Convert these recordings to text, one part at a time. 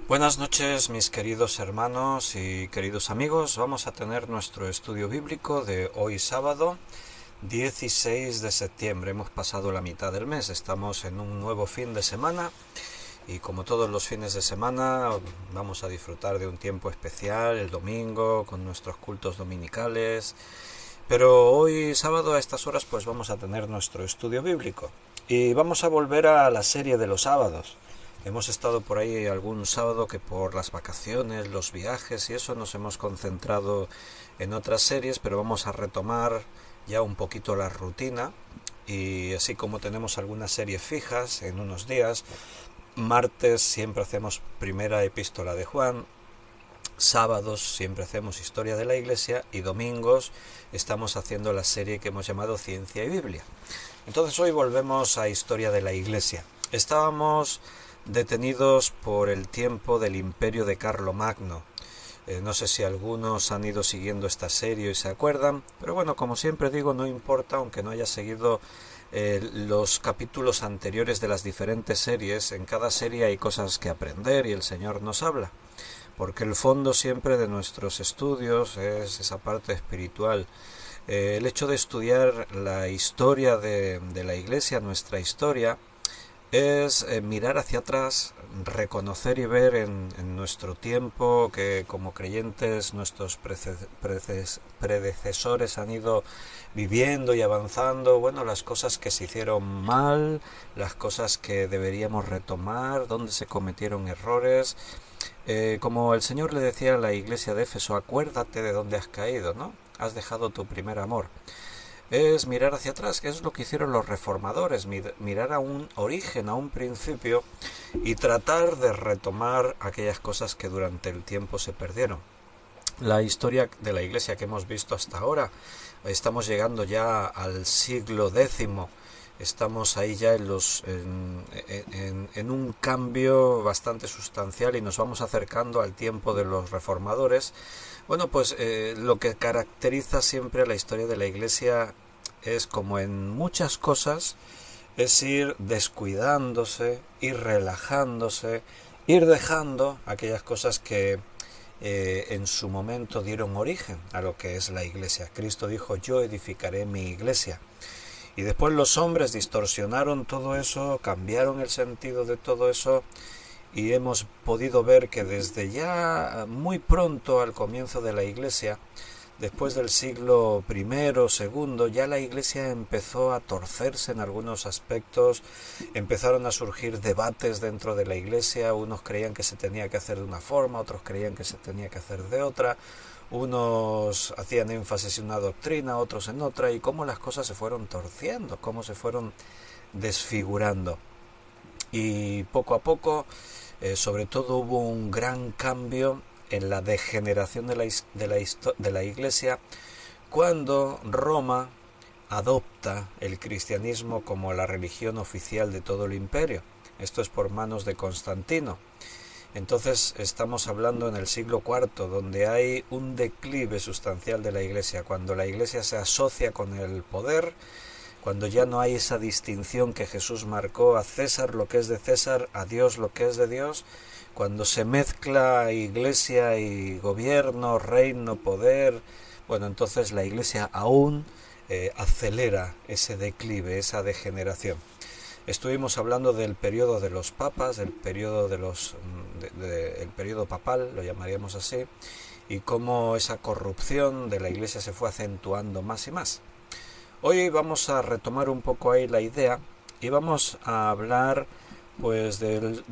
Buenas noches, mis queridos hermanos y queridos amigos. Vamos a tener nuestro estudio bíblico de hoy sábado 16 de septiembre. Hemos pasado la mitad del mes, estamos en un nuevo fin de semana y como todos los fines de semana vamos a disfrutar de un tiempo especial el domingo con nuestros cultos dominicales. Pero hoy sábado a estas horas pues vamos a tener nuestro estudio bíblico y vamos a volver a la serie de los sábados. Hemos estado por ahí algún sábado que por las vacaciones, los viajes y eso nos hemos concentrado en otras series, pero vamos a retomar ya un poquito la rutina y así como tenemos algunas series fijas en unos días, martes siempre hacemos primera epístola de Juan, sábados siempre hacemos historia de la Iglesia y domingos estamos haciendo la serie que hemos llamado Ciencia y Biblia. Entonces hoy volvemos a historia de la Iglesia. Estábamos detenidos por el tiempo del imperio de Carlomagno. No sé si algunos han ido siguiendo esta serie y se acuerdan, pero bueno, como siempre digo, no importa, aunque no haya seguido los capítulos anteriores de las diferentes series. En cada serie hay cosas que aprender y el Señor nos habla, porque el fondo siempre de nuestros estudios es esa parte espiritual. El hecho de estudiar la historia de la Iglesia, nuestra historia, es mirar hacia atrás, reconocer y ver en nuestro tiempo que como creyentes nuestros predecesores han ido viviendo y avanzando, bueno, las cosas que se hicieron mal, las cosas que deberíamos retomar, dónde se cometieron errores. Como el Señor le decía a la iglesia de Éfeso, acuérdate de dónde has caído, ¿no? Has dejado tu primer amor. Es mirar hacia atrás, que es lo que hicieron los reformadores, mirar a un origen, a un principio y tratar de retomar aquellas cosas que durante el tiempo se perdieron. La historia de la Iglesia que hemos visto hasta ahora, estamos llegando ya al siglo X, estamos ahí ya en un cambio bastante sustancial y nos vamos acercando al tiempo de los reformadores. Bueno, pues lo que caracteriza siempre a la historia de la Iglesia es, como en muchas cosas, es ir descuidándose, ir relajándose, ir dejando aquellas cosas que en su momento dieron origen a lo que es la Iglesia. Cristo dijo, yo edificaré mi Iglesia. Y después los hombres distorsionaron todo eso, cambiaron el sentido de todo eso y hemos podido ver que desde ya muy pronto al comienzo de la Iglesia, después del siglo I, segundo, ya la Iglesia empezó a torcerse en algunos aspectos, empezaron a surgir debates dentro de la Iglesia, unos creían que se tenía que hacer de una forma, otros creían que se tenía que hacer de otra, unos hacían énfasis en una doctrina, otros en otra, y cómo las cosas se fueron torciendo, cómo se fueron desfigurando. Y poco a poco, sobre todo hubo un gran cambio en la degeneración de la Iglesia cuando Roma adopta el cristianismo como la religión oficial de todo el imperio. Esto es por manos de Constantino. Entonces estamos hablando en el siglo IV, donde hay un declive sustancial de la Iglesia, cuando la Iglesia se asocia con el poder, cuando ya no hay esa distinción que Jesús marcó, a César lo que es de César, a Dios lo que es de Dios, cuando se mezcla Iglesia y gobierno, reino, poder, bueno, entonces la Iglesia aún acelera ese declive, esa degeneración. Estuvimos hablando del periodo de los papas, del periodo el periodo papal, lo llamaríamos así, y cómo esa corrupción de la Iglesia se fue acentuando más y más. Hoy vamos a retomar un poco ahí la idea y vamos a hablar pues de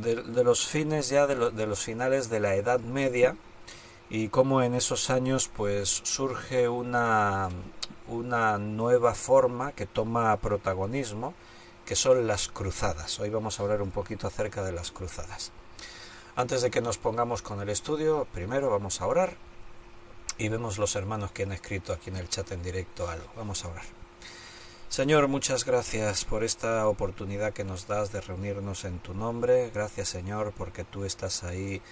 los fines ya, de los finales de la Edad Media y cómo en esos años pues surge una nueva forma que toma protagonismo, que son las cruzadas. Hoy vamos a hablar un poquito acerca de las cruzadas. Antes de que nos pongamos con el estudio, primero vamos a orar y vemos los hermanos que han escrito aquí en el chat en directo algo. Vamos a orar. Señor, muchas gracias por esta oportunidad que nos das de reunirnos en tu nombre. Gracias, Señor, porque tú estás ahí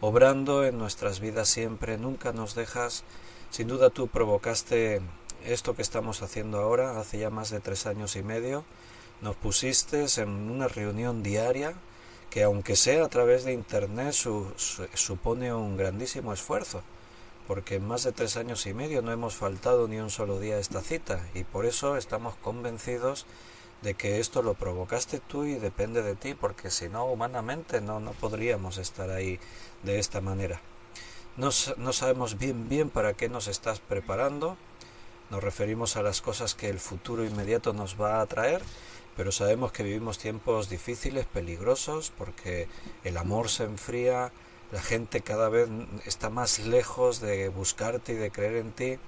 obrando en nuestras vidas siempre, nunca nos dejas. Sin duda tú provocaste esto que estamos haciendo ahora, hace ya más de 3 años y medio. Nos pusiste en una reunión diaria que aunque sea a través de internet supone un grandísimo esfuerzo, porque en más de 3 años y medio no hemos faltado ni un solo día a esta cita, y por eso estamos convencidos de que esto lo provocaste tú y depende de ti, porque si no, humanamente no podríamos estar ahí de esta manera. No sabemos bien para qué nos estás preparando. Nos referimos a las cosas que el futuro inmediato nos va a traer, pero sabemos que vivimos tiempos difíciles, peligrosos, porque el amor se enfría, la gente cada vez está más lejos de buscarte y de creer en ti,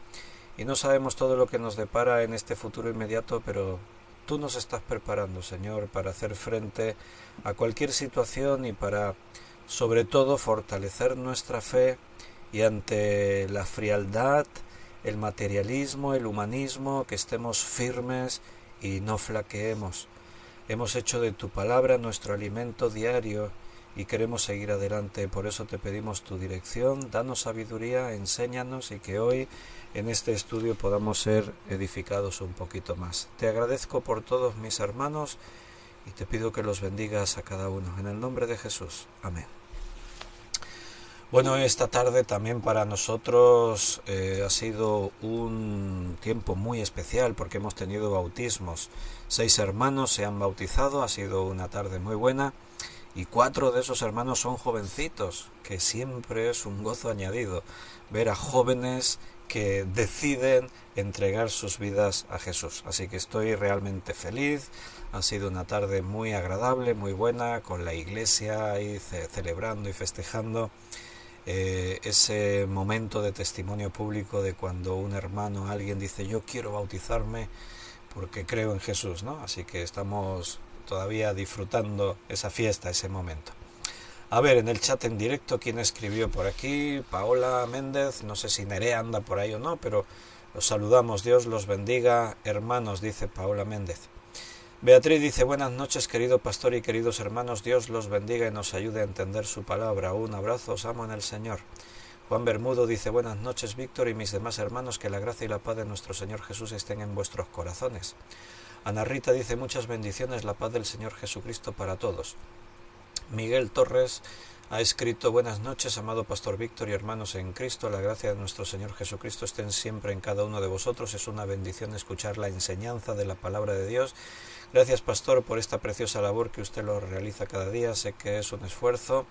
y no sabemos todo lo que nos depara en este futuro inmediato, pero tú nos estás preparando, Señor, para hacer frente a cualquier situación y para, sobre todo, fortalecer nuestra fe y ante la frialdad, el materialismo, el humanismo, que estemos firmes y no flaqueemos. Hemos hecho de tu palabra nuestro alimento diario y queremos seguir adelante. Por eso te pedimos tu dirección, danos sabiduría, enséñanos y que hoy en este estudio podamos ser edificados un poquito más. Te agradezco por todos mis hermanos y te pido que los bendigas a cada uno. En el nombre de Jesús. Amén. Bueno, esta tarde también para nosotros ha sido un tiempo muy especial porque hemos tenido bautismos. 6 hermanos se han bautizado, ha sido una tarde muy buena y 4 de esos hermanos son jovencitos, que siempre es un gozo añadido ver a jóvenes que deciden entregar sus vidas a Jesús. Así que estoy realmente feliz. Ha sido una tarde muy agradable, muy buena, con la iglesia ahí celebrando y festejando ese momento de testimonio público de cuando un hermano, alguien dice yo quiero bautizarme porque creo en Jesús, ¿no? Así que estamos todavía disfrutando esa fiesta, ese momento. A ver, en el chat en directo, ¿quién escribió por aquí? Paola Méndez, no sé si Nerea anda por ahí o no, pero los saludamos, Dios los bendiga, hermanos, dice Paola Méndez. Beatriz dice, buenas noches querido pastor y queridos hermanos, Dios los bendiga y nos ayude a entender su palabra. Un abrazo, os amo en el Señor. Juan Bermudo dice, buenas noches Víctor y mis demás hermanos, que la gracia y la paz de nuestro Señor Jesús estén en vuestros corazones. Ana Rita dice, muchas bendiciones, la paz del Señor Jesucristo para todos. Miguel Torres ha escrito, buenas noches, amado pastor Víctor y hermanos en Cristo, la gracia de nuestro Señor Jesucristo estén siempre en cada uno de vosotros, es una bendición escuchar la enseñanza de la palabra de Dios. Gracias, pastor, por esta preciosa labor que usted lo realiza cada día. Sé que es un esfuerzo.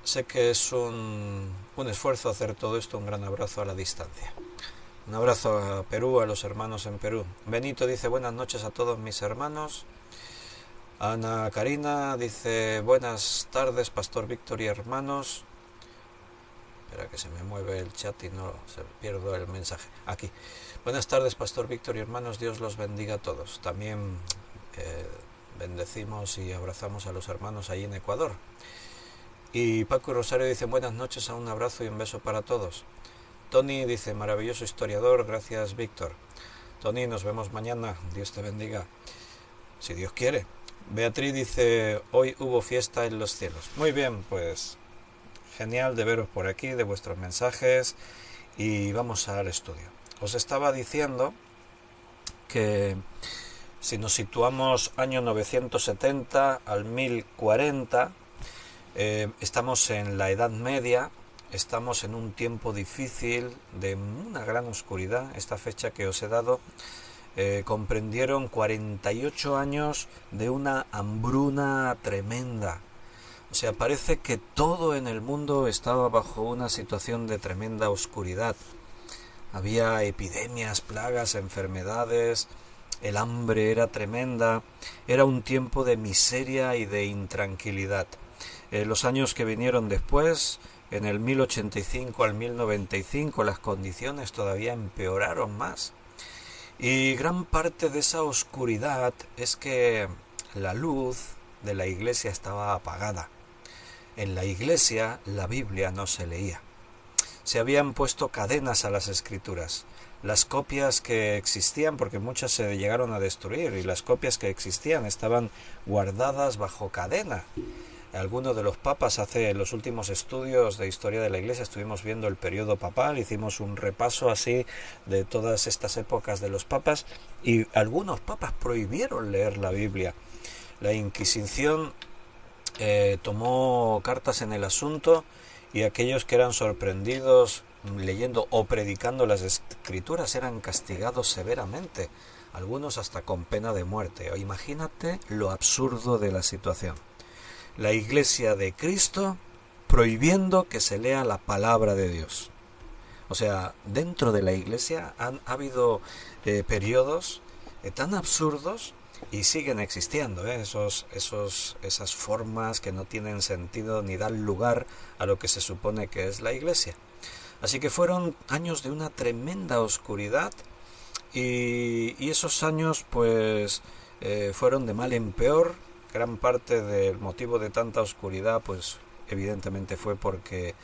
Sé que es un esfuerzo hacer todo esto. Un gran abrazo a la distancia. Un abrazo a Perú, a los hermanos en Perú. Benito dice, buenas noches a todos mis hermanos. Ana Karina dice, buenas tardes, pastor Víctor y hermanos. Espera que se me mueve el chat y no se pierdo el mensaje. Aquí. Buenas tardes, pastor Víctor y hermanos, Dios los bendiga a todos. También bendecimos y abrazamos a los hermanos allí en Ecuador. Y Paco y Rosario dicen buenas noches, un abrazo y un beso para todos. Tony dice, maravilloso historiador, gracias Víctor. Tony, nos vemos mañana, Dios te bendiga, si Dios quiere. Beatriz dice, hoy hubo fiesta en los cielos. Muy bien, pues genial de veros por aquí, de vuestros mensajes, y vamos al estudio. Os estaba diciendo que si nos situamos año 970 al 1040, estamos en la Edad Media, estamos en un tiempo difícil, de una gran oscuridad. Esta fecha que os he dado comprendieron 48 años de una hambruna tremenda. O sea, parece que todo en el mundo estaba bajo una situación de tremenda oscuridad. Había epidemias, plagas, enfermedades, el hambre era tremenda, era un tiempo de miseria y de intranquilidad. Los años que vinieron después, en el 1085 al 1095, las condiciones todavía empeoraron más. Y gran parte de esa oscuridad es que la luz de la iglesia estaba apagada. En la iglesia la Biblia no se leía. Se habían puesto cadenas a las escrituras. Las copias que existían, porque muchas se llegaron a destruir, y las copias que existían estaban guardadas bajo cadena. algunos de los papas. En los últimos estudios de historia de la Iglesia estuvimos viendo el periodo papal, hicimos un repaso así de todas estas épocas de los papas, y algunos papas prohibieron leer la Biblia. La Inquisición tomó cartas en el asunto, y aquellos que eran sorprendidos leyendo o predicando las escrituras eran castigados severamente, algunos hasta con pena de muerte. Imagínate lo absurdo de la situación. La Iglesia de Cristo prohibiendo que se lea la palabra de Dios. O sea, dentro de la Iglesia ha habido periodos tan absurdos, y siguen existiendo esas formas que no tienen sentido ni dan lugar a lo que se supone que es la Iglesia. Así que fueron años de una tremenda oscuridad, y esos años pues fueron de mal en peor. Gran parte del motivo de tanta oscuridad pues evidentemente fue porque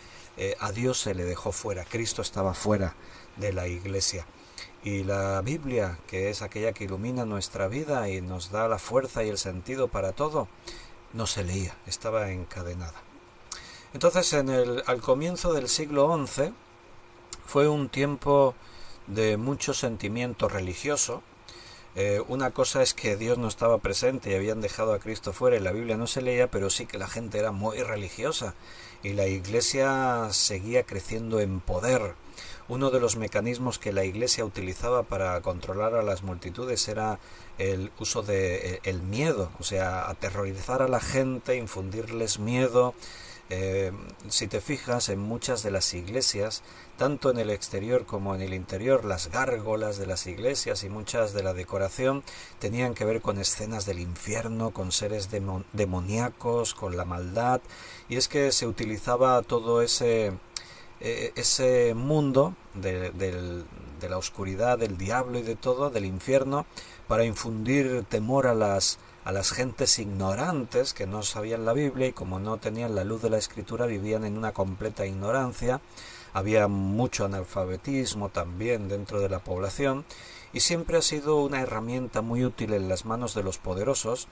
a Dios se le dejó fuera. Cristo estaba fuera de la Iglesia. Y la Biblia, que es aquella que ilumina nuestra vida y nos da la fuerza y el sentido para todo, no se leía, estaba encadenada. Entonces, al comienzo del siglo XI, fue un tiempo de mucho sentimiento religioso. Una cosa es que Dios no estaba presente y habían dejado a Cristo fuera y la Biblia no se leía, pero sí que la gente era muy religiosa y la Iglesia seguía creciendo en poder. Uno de los mecanismos que la Iglesia utilizaba para controlar a las multitudes era el uso del miedo, o sea, aterrorizar a la gente, infundirles miedo. Si te fijas, en muchas de las iglesias, tanto en el exterior como en el interior, las gárgolas de las iglesias y muchas de la decoración tenían que ver con escenas del infierno, con seres demoníacos, con la maldad, y es que se utilizaba todo ese mundo de la oscuridad, del diablo y de todo, del infierno, para infundir temor a las gentes ignorantes que no sabían la Biblia, y como no tenían la luz de la Escritura vivían en una completa ignorancia. Había mucho analfabetismo también dentro de la población, y siempre ha sido una herramienta muy útil en las manos de los poderosos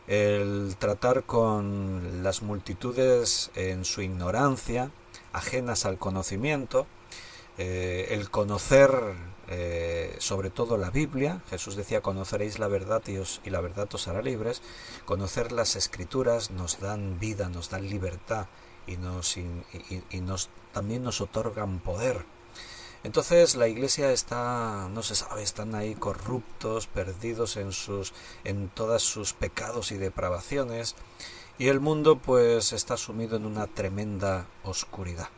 el tratar con las multitudes en su ignorancia, ajenas al conocimiento, el conocer sobre todo la Biblia. Jesús decía: conoceréis la verdad y la verdad os hará libres. Conocer las Escrituras nos dan vida, nos dan libertad y también nos otorgan poder. Entonces la Iglesia no se sabe, están ahí corruptos, perdidos en todas sus pecados y depravaciones, y el mundo pues está sumido en una tremenda oscuridad.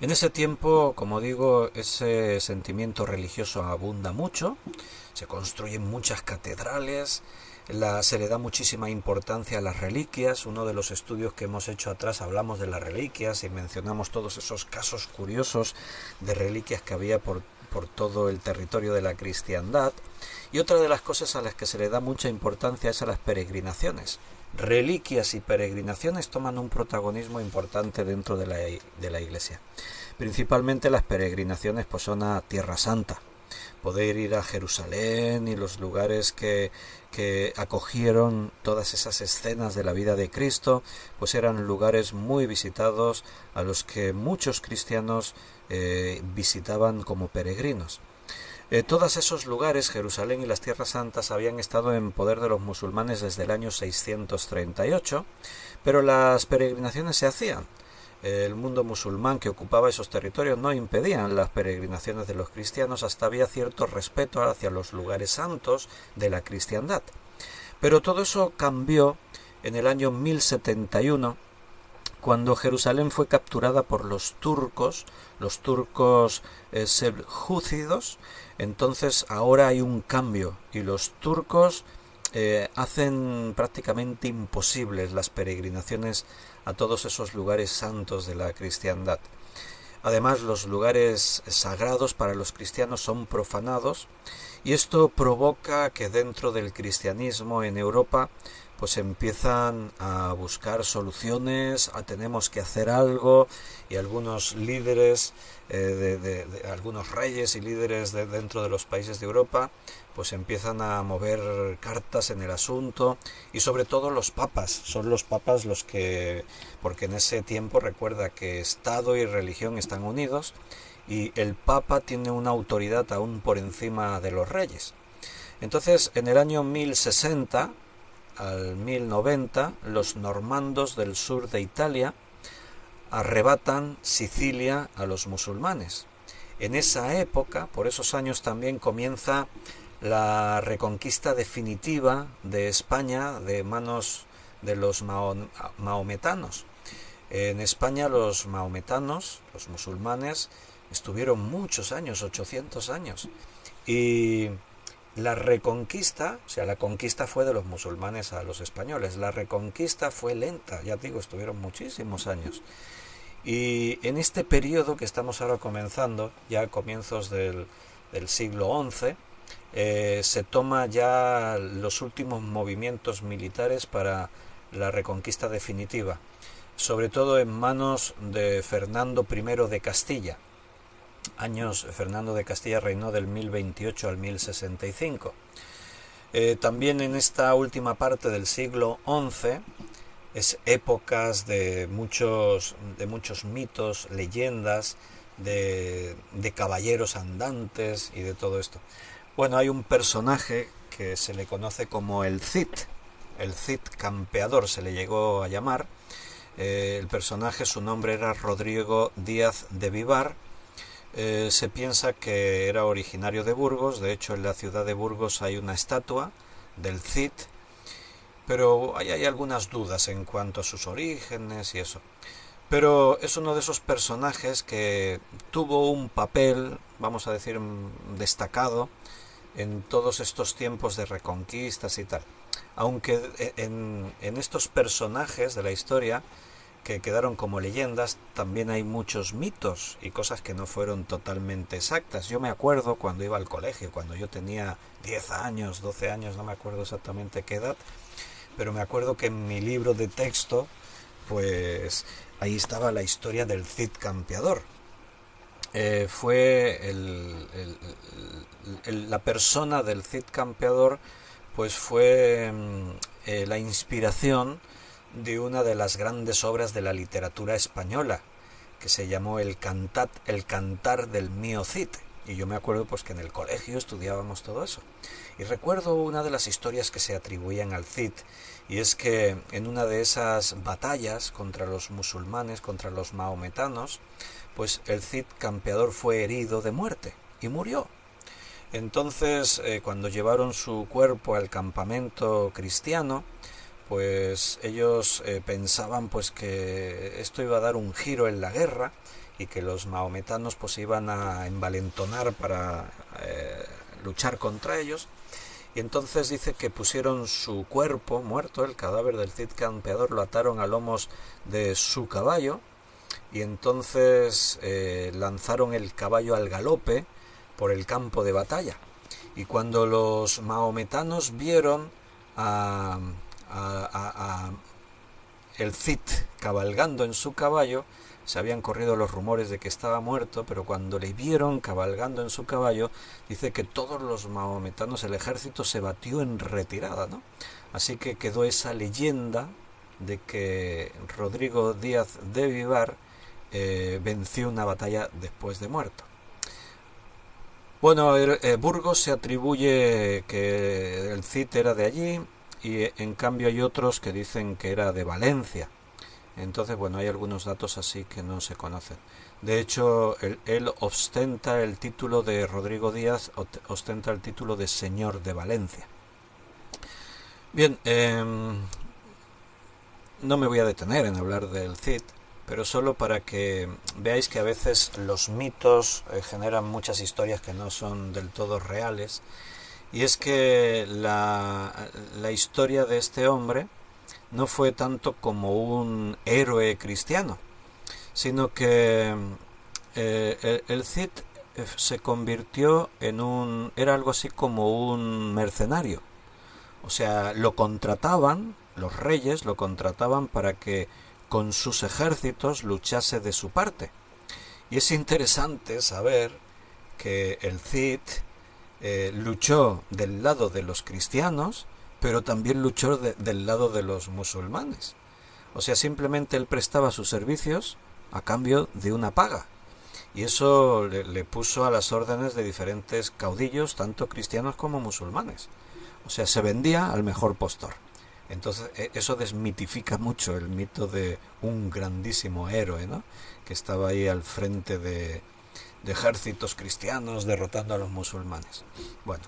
En ese tiempo, como digo, ese sentimiento religioso abunda mucho, se construyen muchas catedrales, se le da muchísima importancia a las reliquias. Uno de los estudios que hemos hecho atrás hablamos de las reliquias y mencionamos todos esos casos curiosos de reliquias que había por todo el territorio de la cristiandad. Y otra de las cosas a las que se le da mucha importancia es a las peregrinaciones. Reliquias y peregrinaciones toman un protagonismo importante dentro de la Iglesia. Principalmente las peregrinaciones pues son a Tierra Santa. Poder ir a Jerusalén y los lugares que acogieron todas esas escenas de la vida de Cristo, pues eran lugares muy visitados, a los que muchos cristianos visitaban como peregrinos. Todos esos lugares, Jerusalén y las Tierras Santas, habían estado en poder de los musulmanes desde el año 638, pero las peregrinaciones se hacían. El mundo musulmán que ocupaba esos territorios no impedían las peregrinaciones de los cristianos, hasta había cierto respeto hacia los lugares santos de la cristiandad. Pero todo eso cambió en el año 1071, cuando Jerusalén fue capturada por los turcos seljúcidos. Entonces ahora hay un cambio y los turcos hacen prácticamente imposibles las peregrinaciones a todos esos lugares santos de la cristiandad. Además, los lugares sagrados para los cristianos son profanados, Y esto provoca que dentro del cristianismo en Europa pues empiezan a buscar soluciones, tenemos que hacer algo, y algunos líderes, algunos reyes y líderes dentro de los países de Europa pues empiezan a mover cartas en el asunto, y sobre todo los papas, son los papas los que, porque en ese tiempo recuerda que Estado y religión están unidos, y el papa tiene una autoridad aún por encima de los reyes. Entonces, en el año 1060 al 1090, los normandos del sur de Italia arrebatan Sicilia a los musulmanes. En esa época, por esos años, también comienza la reconquista definitiva de España de manos de los maometanos. En España los maometanos, los musulmanes, estuvieron muchos años, 800 años, y la reconquista, o sea, la conquista fue de los musulmanes a los españoles, la reconquista fue lenta, ya digo, estuvieron muchísimos años. Y en este periodo que estamos ahora comenzando, ya a comienzos del siglo XI, se toma ya los últimos movimientos militares para la reconquista definitiva, sobre todo en manos de Fernando I de Castilla. Fernando de Castilla reinó del 1028 al 1065. También en esta última parte del siglo XI es épocas de muchos mitos, leyendas, de caballeros andantes y de todo esto. Bueno, hay un personaje que se le conoce como el Cid campeador se le llegó a llamar. El personaje, su nombre era Rodrigo Díaz de Vivar. Se piensa que era originario de Burgos, de hecho en la ciudad de Burgos hay una estatua del Cid, pero hay algunas dudas en cuanto a sus orígenes y eso. Pero es uno de esos personajes que tuvo un papel, vamos a decir, destacado en todos estos tiempos de reconquistas y tal. Aunque en estos personajes de la historia que quedaron como leyendas, también hay muchos mitos y cosas que no fueron totalmente exactas. Yo me acuerdo cuando iba al colegio, cuando yo tenía 10 años, 12 años, no me acuerdo exactamente qué edad, pero me acuerdo que en mi libro de texto, pues ahí estaba la historia del Cid campeador. Fue la persona del Cid campeador, pues fue la inspiración de una de las grandes obras de la literatura española, que se llamó el Cantar del mío Cid. Y yo me acuerdo pues que en el colegio estudiábamos todo eso. Y recuerdo una de las historias que se atribuían al Cid, y es que en una de esas batallas contra los musulmanes, contra los maometanos, pues el Cid campeador fue herido de muerte y murió. Entonces, cuando llevaron su cuerpo al campamento cristiano, pues ellos pensaban pues que esto iba a dar un giro en la guerra y que los maometanos pues iban a envalentonar para luchar contra ellos. Y entonces dice que pusieron su cuerpo muerto, el cadáver del Cid campeador, lo ataron a lomos de su caballo, y entonces lanzaron el caballo al galope por el campo de batalla. Y cuando los maometanos vieron a el Cid cabalgando en su caballo, se habían corrido los rumores de que estaba muerto, pero cuando le vieron cabalgando en su caballo, dice que todos los maometanos, el ejército se batió en retirada, ¿no? Así que quedó esa leyenda de que Rodrigo Díaz de Vivar venció una batalla después de muerto. Bueno, Burgos se atribuye que el Cid era de allí, y en cambio hay otros que dicen que era de Valencia. Entonces, bueno, hay algunos datos así que no se conocen. De hecho, él ostenta el título de Rodrigo Díaz, ostenta el título de señor de Valencia. Bien, no me voy a detener en hablar del Cid, pero solo para que veáis que a veces los mitos generan muchas historias que no son del todo reales. Y es que la historia de este hombre no fue tanto como un héroe cristiano, sino que el Cid se convirtió era algo así como un mercenario. O sea, lo contrataban, los reyes lo contrataban para que con sus ejércitos luchase de su parte. Y es interesante saber que el Cid luchó del lado de los cristianos, pero también luchó del lado de los musulmanes. O sea, simplemente él prestaba sus servicios a cambio de una paga. Y eso le puso a las órdenes de diferentes caudillos, tanto cristianos como musulmanes. O sea, se vendía al mejor postor. Entonces, eso desmitifica mucho el mito de un grandísimo héroe, ¿no? Que estaba ahí al frente de ejércitos cristianos derrotando a los musulmanes. Bueno,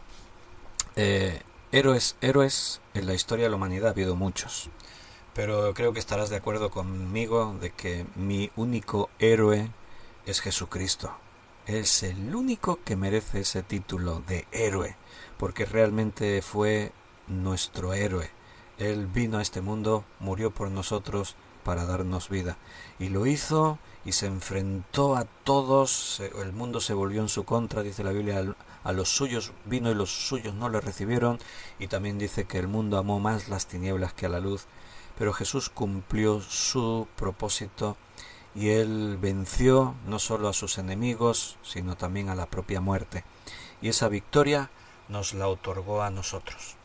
héroes en la historia de la humanidad ha habido muchos. Pero creo que estarás de acuerdo conmigo de que mi único héroe es Jesucristo. Es el único que merece ese título de héroe, porque realmente fue nuestro héroe. Él vino a este mundo, murió por nosotros para darnos vida. Y lo hizo y se enfrentó a todos. El mundo se volvió en su contra, dice la Biblia. A los suyos vino y los suyos no le recibieron. Y también dice que el mundo amó más las tinieblas que a la luz. Pero Jesús cumplió su propósito y él venció no solo a sus enemigos, sino también a la propia muerte. Y esa victoria nos la otorgó a nosotros.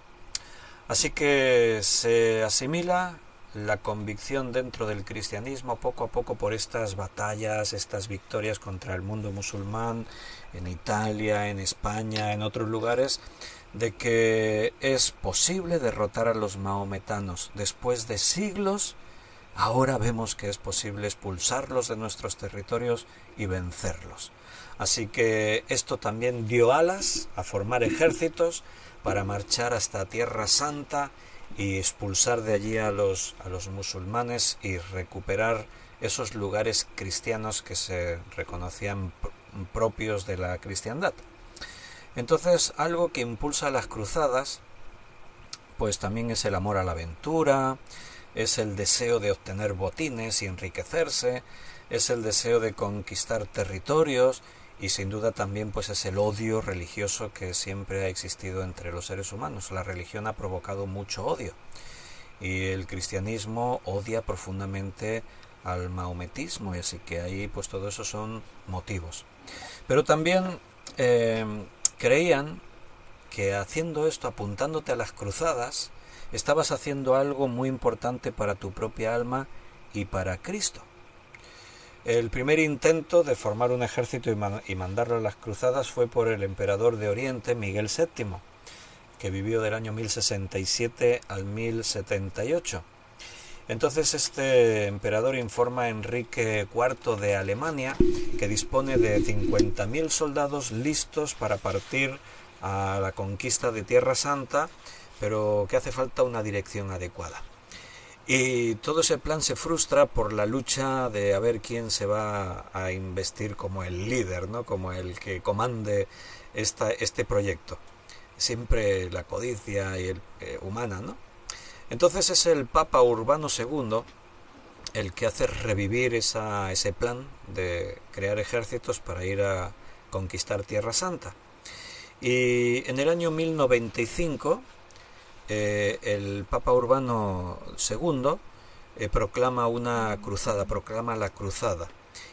Así que se asimila la convicción dentro del cristianismo poco a poco por estas batallas, estas victorias contra el mundo musulmán, en Italia, en España, en otros lugares, de que es posible derrotar a los maometanos. Después de siglos, ahora vemos que es posible expulsarlos de nuestros territorios y vencerlos. Así que esto también dio alas a formar ejércitos para marchar hasta Tierra Santa y expulsar de allí a los musulmanes y recuperar esos lugares cristianos que se reconocían propios de la cristiandad. Entonces, algo que impulsa las cruzadas, pues también es el amor a la aventura, es el deseo de obtener botines y enriquecerse, es el deseo de conquistar territorios y sin duda también pues es el odio religioso que siempre ha existido entre los seres humanos. La religión ha provocado mucho odio y el cristianismo odia profundamente al maometismo, y así que ahí pues todo eso son motivos. Pero también creían que haciendo esto, apuntándote a las cruzadas, estabas haciendo algo muy importante para tu propia alma y para Cristo. El primer intento de formar un ejército y mandarlo a las cruzadas fue por el emperador de Oriente, Miguel VII, que vivió del año 1067 al 1078. Entonces este emperador informa a Enrique IV de Alemania que dispone de 50.000 soldados listos para partir a la conquista de Tierra Santa, pero que hace falta una dirección adecuada. Y todo ese plan se frustra por la lucha de a ver quién se va a investir como el líder, ¿no? Como el que comande este proyecto. Siempre la codicia y humana, ¿no? Entonces es el Papa Urbano II el que hace revivir ese plan de crear ejércitos para ir a conquistar Tierra Santa. Y en el año 1095 el Papa Urbano II proclama una cruzada, proclama la cruzada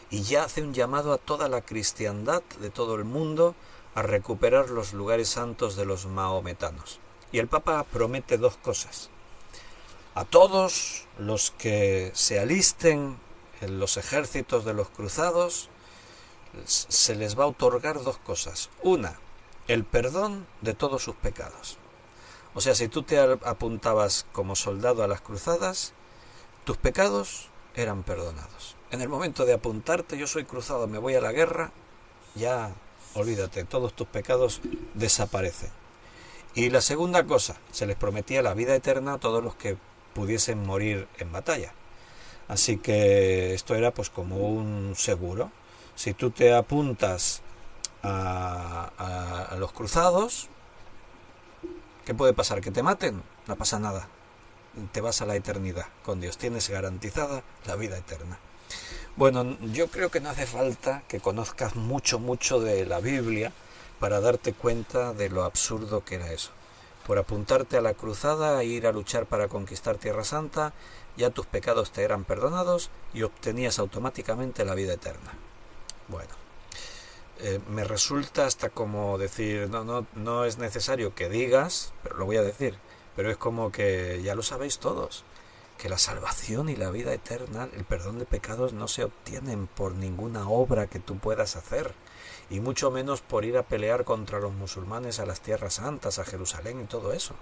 y ya hace un llamado a toda la cristiandad de todo el mundo a recuperar los lugares santos de los maometanos. Y el Papa promete dos cosas: a todos los que se alisten en los ejércitos de los cruzados se les va a otorgar dos cosas. Una, el perdón de todos sus pecados. O sea, si tú te apuntabas como soldado a las cruzadas, tus pecados eran perdonados. En el momento de apuntarte, yo soy cruzado, me voy a la guerra, ya olvídate, todos tus pecados desaparecen. Y la segunda cosa, se les prometía la vida eterna a todos los que pudiesen morir en batalla. Así que esto era pues como un seguro. Si tú te apuntas a los cruzados, ¿qué puede pasar? ¿Que te maten? No pasa nada. Te vas a la eternidad con Dios. Tienes garantizada la vida eterna. Bueno, yo creo que no hace falta que conozcas mucho de la Biblia para darte cuenta de lo absurdo que era eso. Por apuntarte a la cruzada e ir a luchar para conquistar Tierra Santa, ya tus pecados te eran perdonados y obtenías automáticamente la vida eterna. Bueno, me resulta hasta como decir, no es necesario que digas, pero lo voy a decir, pero es como que ya lo sabéis todos, que la salvación y la vida eterna, el perdón de pecados no se obtienen por ninguna obra que tú puedas hacer, y mucho menos por ir a pelear contra los musulmanes a las tierras santas, a Jerusalén y todo eso.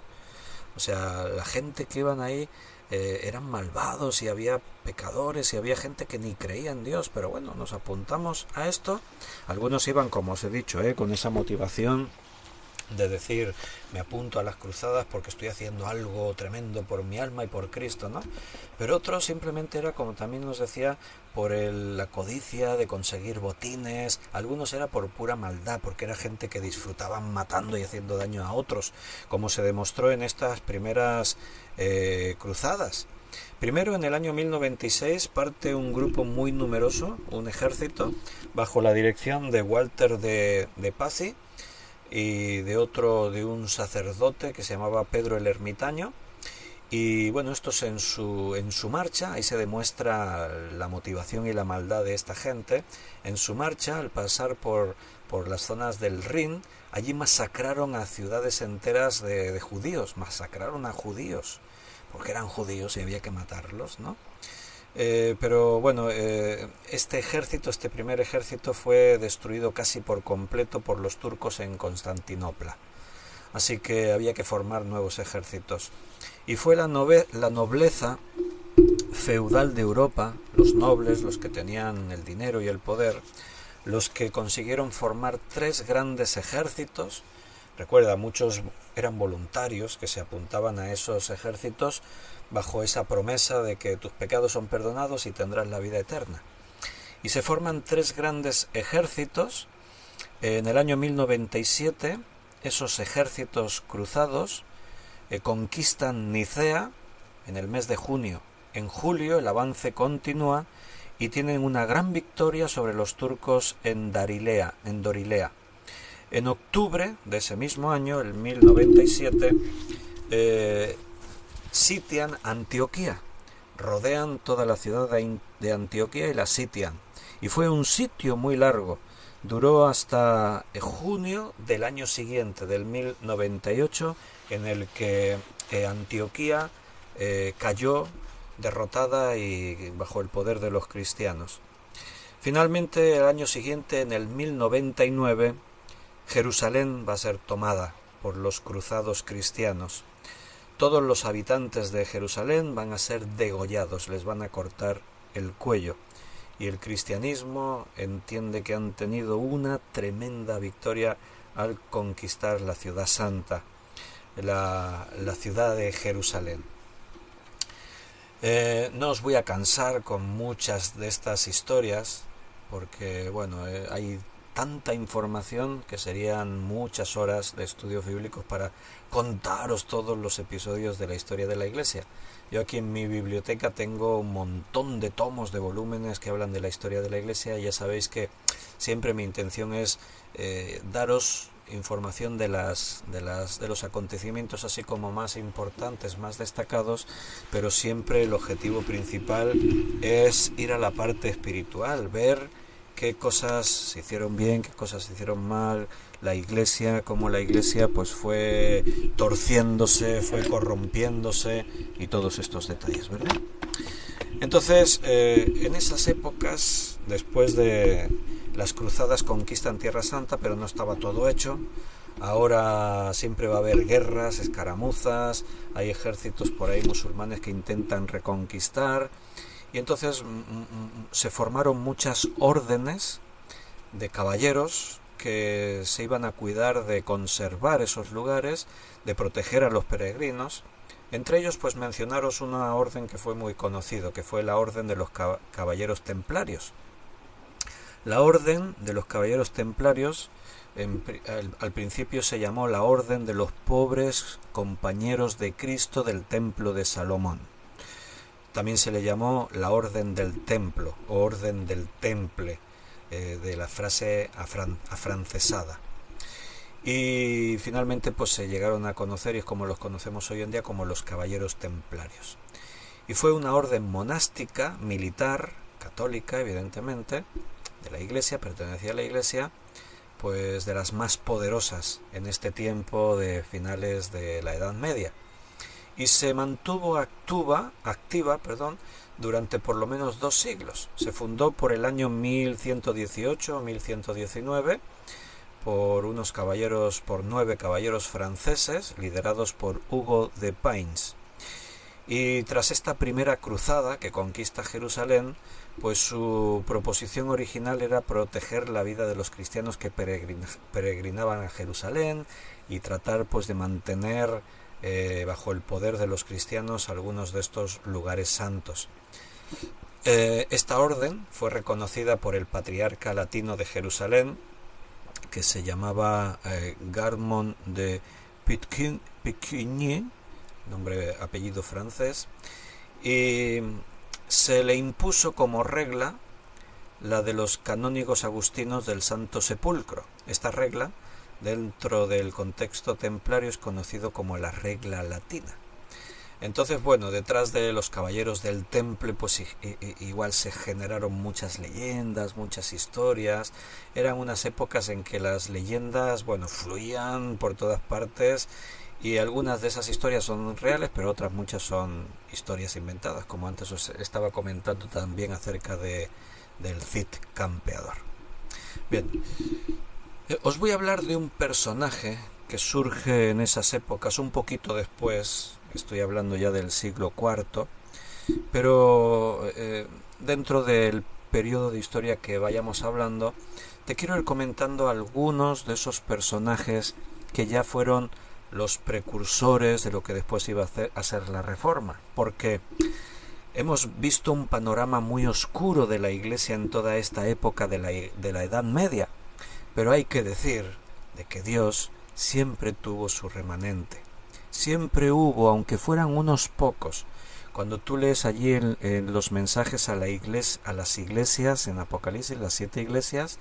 O sea, la gente que iban ahí eran malvados y había pecadores y había gente que ni creía en Dios, pero bueno, nos apuntamos a esto. Algunos iban, como os he dicho, con esa motivación de decir, me apunto a las cruzadas porque estoy haciendo algo tremendo por mi alma y por Cristo, ¿no? Pero otros simplemente era, como también nos decía, por la codicia de conseguir botines. Algunos era por pura maldad, porque era gente que disfrutaban matando y haciendo daño a otros, como se demostró en estas primeras cruzadas. Primero, en el año 1096, parte un grupo muy numeroso, un ejército, bajo la dirección de Walter de Pazzi, y de un sacerdote que se llamaba Pedro el Ermitaño. Y bueno, estos en su marcha, ahí se demuestra la motivación y la maldad de esta gente. En su marcha, al pasar por las zonas del Rin, allí masacraron a ciudades enteras de judíos, masacraron a judíos, porque eran judíos y había que matarlos, ¿no? Pero bueno, este primer ejército fue destruido casi por completo por los turcos en Constantinopla. Así que había que formar nuevos ejércitos. Y fue la nobleza feudal de Europa, los nobles, los que tenían el dinero y el poder, los que consiguieron formar 3 grandes ejércitos. Recuerda, muchos eran voluntarios que se apuntaban a esos ejércitos bajo esa promesa de que tus pecados son perdonados y tendrás la vida eterna. Y se forman 3 grandes ejércitos. En el año 1097, esos ejércitos cruzados conquistan Nicea en el mes de junio. En julio el avance continúa y tienen una gran victoria sobre los turcos en Dorilea. En octubre de ese mismo año, el 1097, sitian Antioquía, rodean toda la ciudad de Antioquía y la sitian. Y fue un sitio muy largo, duró hasta junio del año siguiente, del 1098, en el que Antioquía cayó derrotada y bajo el poder de los cristianos. Finalmente, el año siguiente, en el 1099, Jerusalén va a ser tomada por los cruzados cristianos. Todos los habitantes de Jerusalén van a ser degollados, les van a cortar el cuello. Y el cristianismo entiende que han tenido una tremenda victoria al conquistar la ciudad santa, la ciudad de Jerusalén. No os voy a cansar con muchas de estas historias, porque bueno, hay tanta información que serían muchas horas de estudios bíblicos para contaros todos los episodios de la historia de la Iglesia. Yo aquí en mi biblioteca tengo un montón de tomos, de volúmenes que hablan de la historia de la Iglesia, y ya sabéis que siempre mi intención es daros información de los acontecimientos así como más importantes, más destacados, pero siempre el objetivo principal es ir a la parte espiritual, ver qué cosas se hicieron bien, qué cosas se hicieron mal, la Iglesia, cómo la Iglesia pues fue torciéndose, fue corrompiéndose y todos estos detalles, ¿verdad? Entonces, en esas épocas, después de las cruzadas, conquistan Tierra Santa, pero no estaba todo hecho. Ahora siempre va a haber guerras, escaramuzas, hay ejércitos por ahí musulmanes que intentan reconquistar. Y entonces se formaron muchas órdenes de caballeros que se iban a cuidar de conservar esos lugares, de proteger a los peregrinos. Entre ellos, pues mencionaros una orden que fue muy conocido, que fue la Orden de los Caballeros Templarios. La Orden de los Caballeros Templarios al principio se llamó la Orden de los Pobres Compañeros de Cristo del Templo de Salomón. También se le llamó la Orden del Templo o Orden del Temple, de la frase afrancesada. Y finalmente pues se llegaron a conocer, y es como los conocemos hoy en día, como los Caballeros Templarios. Y fue una orden monástica, militar, católica evidentemente, de la Iglesia, pertenecía a la Iglesia, pues de las más poderosas en este tiempo de finales de la Edad Media. Y se mantuvo activa, durante por lo menos 2 siglos. Se fundó por el año 1118 o 1119 por 9 caballeros franceses liderados por Hugo de Payns. Y tras esta primera cruzada que conquista Jerusalén, pues su proposición original era proteger la vida de los cristianos que peregrinaban a Jerusalén y tratar pues de mantener bajo el poder de los cristianos algunos de estos lugares santos. Esta orden fue reconocida por el patriarca latino de Jerusalén, que se llamaba Garmon de Picquigny, apellido francés, y se le impuso como regla la de los canónigos agustinos del Santo Sepulcro. Esta regla, dentro del contexto templario, es conocido como la regla latina. Entonces, bueno, detrás de los caballeros del Temple, pues igual se generaron muchas leyendas, muchas historias. Eran unas épocas en que las leyendas, bueno, fluían por todas partes, y algunas de esas historias son reales, pero otras muchas son historias inventadas, como antes os estaba comentando también acerca del Cid Campeador. Bien, os voy a hablar de un personaje que surge en esas épocas, un poquito después. Estoy hablando ya del siglo IV, pero dentro del periodo de historia que vayamos hablando, te quiero ir comentando algunos de esos personajes que ya fueron los precursores de lo que después iba a ser la Reforma, porque hemos visto un panorama muy oscuro de la Iglesia en toda esta época de la Edad Media, pero hay que decir de que Dios siempre tuvo su remanente. Siempre hubo, aunque fueran unos pocos. Cuando tú lees allí en los mensajes a las iglesias, en Apocalipsis, las 7 iglesias,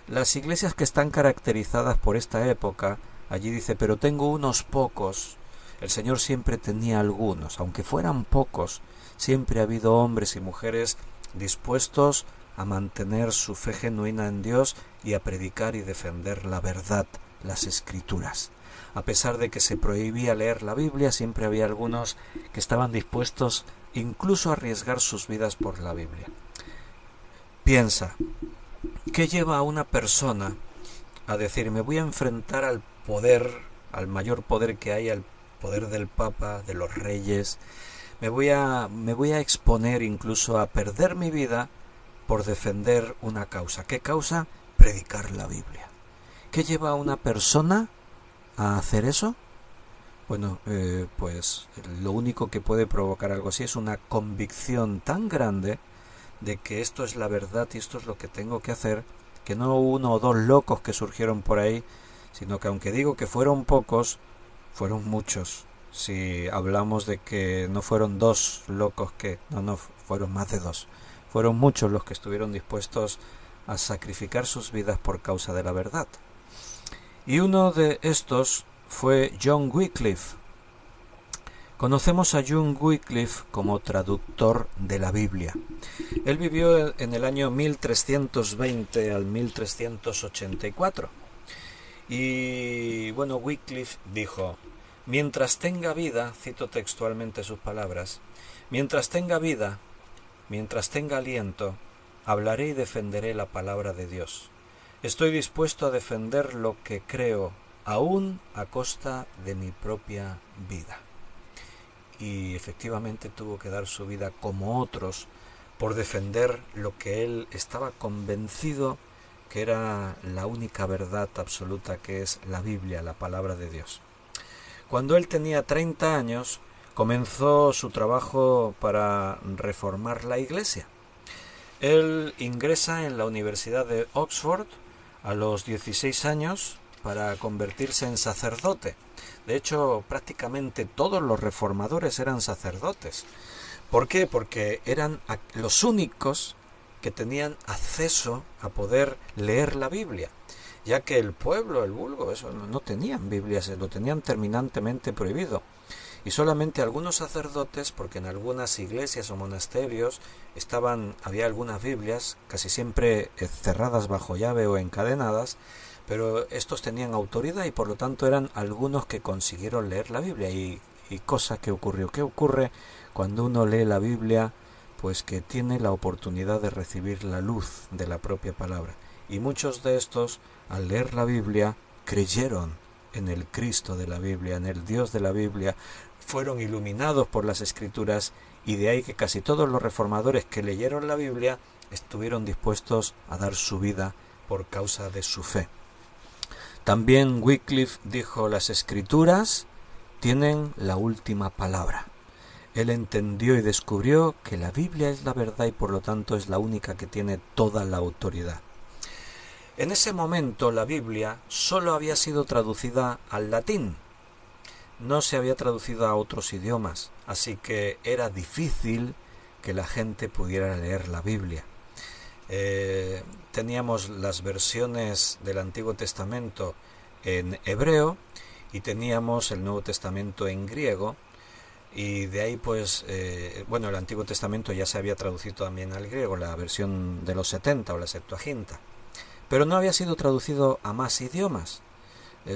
las iglesias que están caracterizadas por esta época, allí dice, pero tengo unos pocos. El Señor siempre tenía algunos, aunque fueran pocos. Siempre ha habido hombres y mujeres dispuestos a mantener su fe genuina en Dios y a predicar y defender la verdad, las Escrituras. A pesar de que se prohibía leer la Biblia, siempre había algunos que estaban dispuestos incluso a arriesgar sus vidas por la Biblia. Piensa, ¿qué lleva a una persona a decir, me voy a enfrentar al poder, al mayor poder que hay, al poder del Papa, de los reyes, me voy a exponer incluso a perder mi vida por defender una causa? ¿Qué causa? Predicar la Biblia. ¿Qué lleva a una persona a hacer eso? Bueno, pues lo único que puede provocar algo así es una convicción tan grande de que esto es la verdad y esto es lo que tengo que hacer, que no 1 o 2 locos que surgieron por ahí, sino que aunque digo que fueron pocos, fueron muchos. Si hablamos de que no fueron 2 locos no, fueron más de 2. Fueron muchos los que estuvieron dispuestos a sacrificar sus vidas por causa de la verdad. Y uno de estos fue John Wycliffe. Conocemos a John Wycliffe como traductor de la Biblia. Él vivió en el año 1320 al 1384. Y bueno, Wycliffe dijo, mientras tenga vida, cito textualmente sus palabras, mientras tenga vida, mientras tenga aliento, hablaré y defenderé la palabra de Dios. Estoy dispuesto a defender lo que creo, aún a costa de mi propia vida. Y efectivamente tuvo que dar su vida, como otros, por defender lo que él estaba convencido que era la única verdad absoluta, que es la Biblia, la palabra de Dios. Cuando él tenía 30 años, comenzó su trabajo para reformar la Iglesia. Él ingresa en la Universidad de Oxford a los 16 años para convertirse en sacerdote. De hecho, prácticamente todos los reformadores eran sacerdotes, ¿Por qué? Porque eran los únicos que tenían acceso a poder leer la Biblia, ya que el pueblo, el vulgo, eso no tenían Biblias, lo tenían terminantemente prohibido. Y solamente algunos sacerdotes, porque en algunas iglesias o monasterios había algunas Biblias, casi siempre cerradas bajo llave o encadenadas, pero estos tenían autoridad y por lo tanto eran algunos que consiguieron leer la Biblia. Y cosa que ocurrió. ¿Qué ocurre cuando uno lee la Biblia? Pues que tiene la oportunidad de recibir la luz de la propia palabra. Y muchos de estos, al leer la Biblia, creyeron en el Cristo de la Biblia, en el Dios de la Biblia, fueron iluminados por las Escrituras, y de ahí que casi todos los reformadores que leyeron la Biblia estuvieron dispuestos a dar su vida por causa de su fe. También Wycliffe dijo: las Escrituras tienen la última palabra. Él entendió y descubrió que la Biblia es la verdad y por lo tanto es la única que tiene toda la autoridad. En ese momento la Biblia solo había sido traducida al latín, no se había traducido a otros idiomas, así que era difícil que la gente pudiera leer la Biblia. Teníamos las versiones del Antiguo Testamento en hebreo y teníamos el Nuevo Testamento en griego, y de ahí pues, el Antiguo Testamento ya se había traducido también al griego, la versión de los 70 o la Septuaginta, pero no había sido traducido a más idiomas.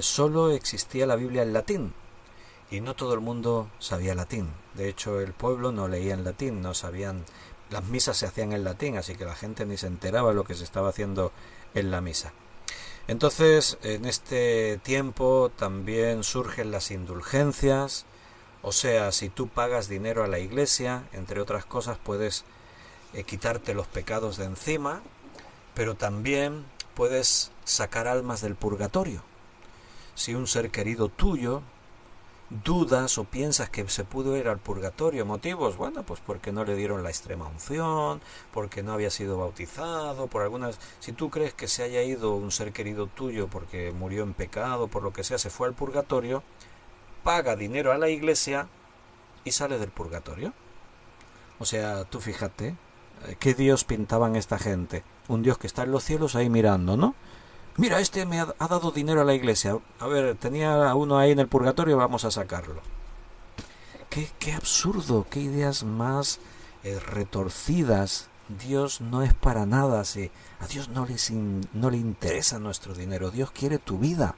Solo existía la Biblia en latín y no todo el mundo sabía latín. De hecho, el pueblo no leía en latín, no sabían, las misas se hacían en latín, así que la gente ni se enteraba de lo que se estaba haciendo en la misa. Entonces, en este tiempo también surgen las indulgencias, o sea, si tú pagas dinero a la iglesia, entre otras cosas, puedes quitarte los pecados de encima, pero también puedes sacar almas del purgatorio. Si un ser querido tuyo dudas o piensas que se pudo ir al purgatorio, motivos, bueno, pues porque no le dieron la extrema unción, porque no había sido bautizado, por algunas, si tú crees que se haya ido un ser querido tuyo porque murió en pecado, por lo que sea, se fue al purgatorio, paga dinero a la iglesia y sale del purgatorio. O sea, tú fíjate, ¿qué Dios pintaban esta gente? Un Dios que está en los cielos ahí mirando, ¿no? Mira, este me ha dado dinero a la iglesia. A ver, tenía uno ahí en el purgatorio, vamos a sacarlo. Qué absurdo, qué ideas más retorcidas. Dios no es para nada así. A Dios no le interesa nuestro dinero. Dios quiere tu vida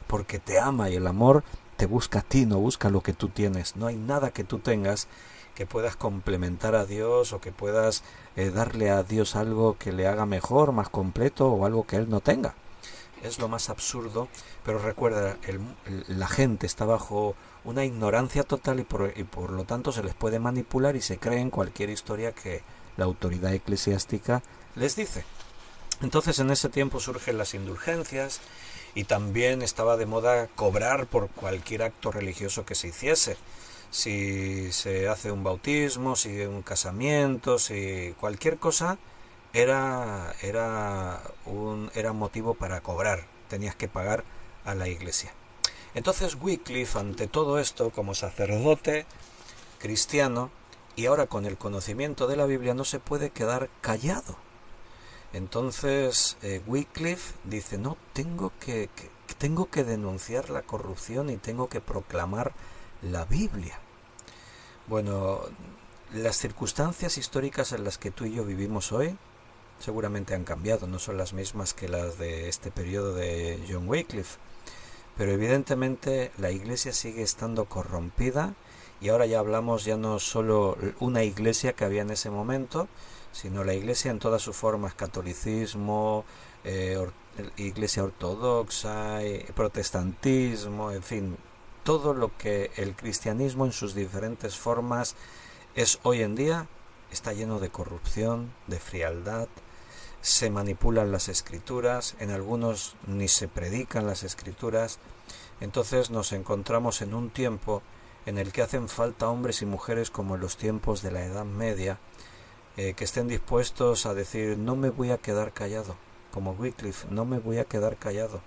porque te ama, y el amor te busca a ti, no busca lo que tú tienes. No hay nada que tú tengas que puedas complementar a Dios o que puedas darle a Dios algo que le haga mejor, más completo, o algo que Él no tenga. Es lo más absurdo, pero recuerda, la gente está bajo una ignorancia total y por lo tanto se les puede manipular y se creen cualquier historia que la autoridad eclesiástica les dice. Entonces en ese tiempo surgen las indulgencias y también estaba de moda cobrar por cualquier acto religioso que se hiciese. Si se hace un bautismo, si un casamiento, si cualquier cosa, era motivo para cobrar, tenías que pagar a la iglesia. Entonces Wycliffe, ante todo esto, como sacerdote cristiano y ahora con el conocimiento de la Biblia, no se puede quedar callado. Entonces Wycliffe dice: no, tengo que denunciar la corrupción y tengo que proclamar la Biblia. Bueno, las circunstancias históricas en las que tú y yo vivimos hoy seguramente han cambiado, no son las mismas que las de este periodo de John Wycliffe, pero evidentemente la iglesia sigue estando corrompida, y ahora ya hablamos ya no solo una iglesia que había en ese momento, sino la iglesia en todas sus formas: catolicismo, iglesia ortodoxa, protestantismo, en fin, todo lo que el cristianismo en sus diferentes formas es hoy en día está lleno de corrupción, de frialdad. Se manipulan las escrituras, en algunos ni se predican las escrituras. Entonces nos encontramos en un tiempo en el que hacen falta hombres y mujeres como en los tiempos de la Edad Media, que estén dispuestos a decir: no me voy a quedar callado, como Wycliffe, no me voy a quedar callado.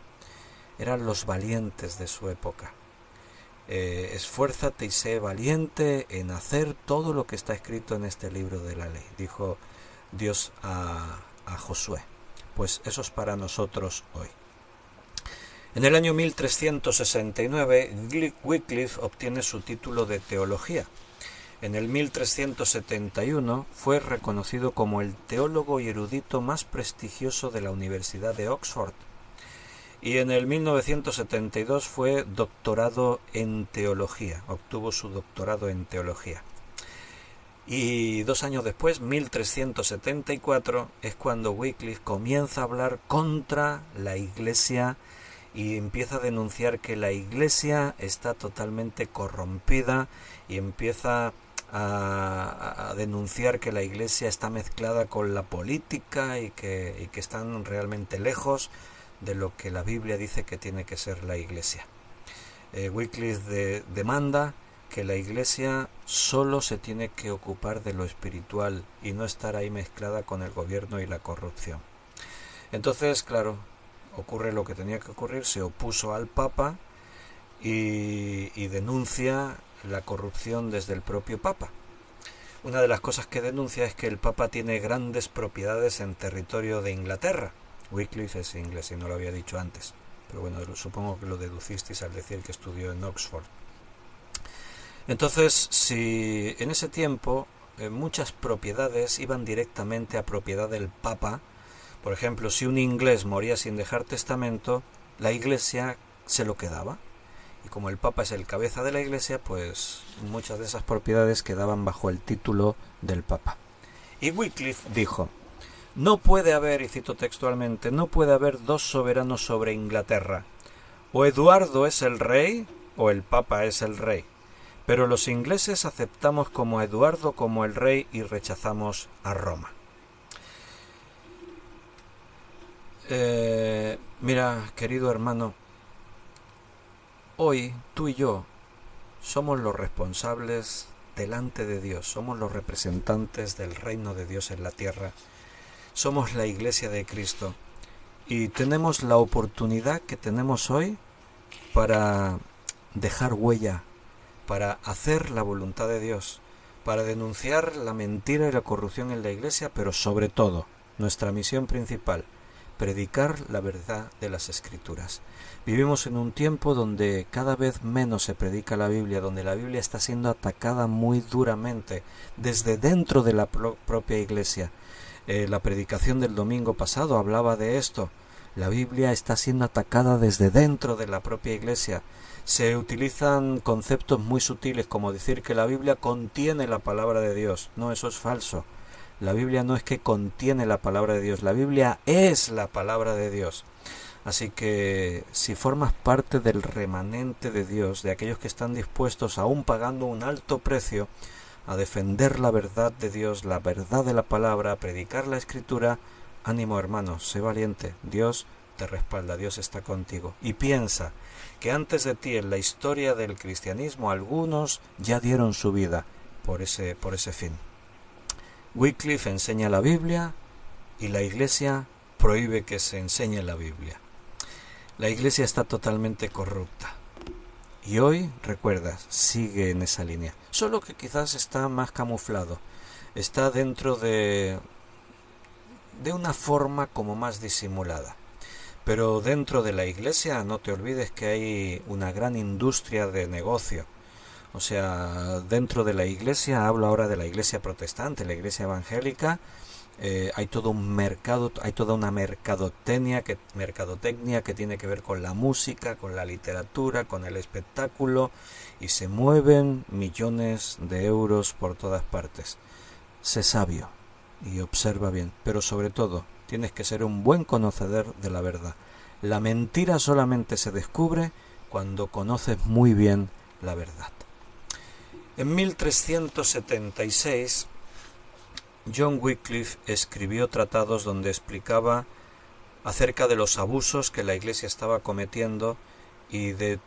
Eran los valientes de su época. esfuérzate y sé valiente en hacer todo lo que está escrito en este libro de la ley, dijo Dios a Josué. Pues eso es para nosotros hoy. En el año 1369, Wycliffe obtiene su título de teología. En el 1371 fue reconocido como el teólogo y erudito más prestigioso de la Universidad de Oxford. Y en el 1972 fue doctorado en teología, obtuvo su doctorado en teología. Y 2 años después, 1374, es cuando Wycliffe comienza a hablar contra la Iglesia y empieza a denunciar que la Iglesia está totalmente corrompida y empieza a denunciar que la Iglesia está mezclada con la política y que están realmente lejos de lo que la Biblia dice que tiene que ser la Iglesia. Wycliffe demanda que la Iglesia solo se tiene que ocupar de lo espiritual y no estar ahí mezclada con el gobierno y la corrupción. Entonces, claro, ocurre lo que tenía que ocurrir, se opuso al Papa y denuncia la corrupción desde el propio Papa. Una de las cosas que denuncia es que el Papa tiene grandes propiedades en territorio de Inglaterra. Wycliffe es inglés y no lo había dicho antes, pero bueno, supongo que lo deducisteis al decir que estudió en Oxford. Entonces, si en ese tiempo muchas propiedades iban directamente a propiedad del Papa, por ejemplo, si un inglés moría sin dejar testamento, la Iglesia se lo quedaba. Y como el Papa es el cabeza de la Iglesia, pues muchas de esas propiedades quedaban bajo el título del Papa. Y Wycliffe dijo: no puede haber, y cito textualmente, no puede haber dos soberanos sobre Inglaterra. O Eduardo es el rey, o el Papa es el rey. Pero los ingleses aceptamos como a Eduardo como el rey y rechazamos a Roma. Mira, querido hermano, hoy tú y yo somos los responsables delante de Dios, somos los representantes del reino de Dios en la tierra, somos la Iglesia de Cristo y tenemos la oportunidad que tenemos hoy para dejar huella, para hacer la voluntad de Dios, para denunciar la mentira y la corrupción en la Iglesia, pero sobre todo, nuestra misión principal, predicar la verdad de las Escrituras. Vivimos en un tiempo donde cada vez menos se predica la Biblia, donde la Biblia está siendo atacada muy duramente desde dentro de la propia Iglesia. La predicación del domingo pasado hablaba de esto. La Biblia está siendo atacada desde dentro de la propia Iglesia. Se utilizan conceptos muy sutiles como decir que la Biblia contiene la palabra de Dios. No, eso es falso. La Biblia no es que contiene la palabra de Dios, la Biblia es la palabra de Dios. Así que si formas parte del remanente de Dios, de aquellos que están dispuestos, aún pagando un alto precio, a defender la verdad de Dios, la verdad de la palabra, a predicar la Escritura, ánimo hermano, sé valiente, Dios te respalda, Dios está contigo. Y piensa que antes de ti en la historia del cristianismo algunos ya dieron su vida por ese fin. Wycliffe enseña la Biblia y la Iglesia prohíbe que se enseñe la Biblia. La Iglesia está totalmente corrupta. Y hoy, recuerdas, sigue en esa línea. Solo que quizás está más camuflado. Está dentro de una forma como más disimulada. Pero dentro de la Iglesia no te olvides que hay una gran industria de negocio. O sea, dentro de la Iglesia, hablo ahora de la Iglesia protestante, la Iglesia evangélica, hay todo un mercado, hay toda una mercadotecnia que tiene que ver con la música, con la literatura, con el espectáculo, y se mueven millones de euros por todas partes. Sé sabio y observa bien, pero sobre todo tienes que ser un buen conocedor de la verdad. La mentira solamente se descubre cuando conoces muy bien la verdad. En 1376, John Wycliffe escribió tratados donde explicaba acerca de los abusos que la Iglesia estaba cometiendo y de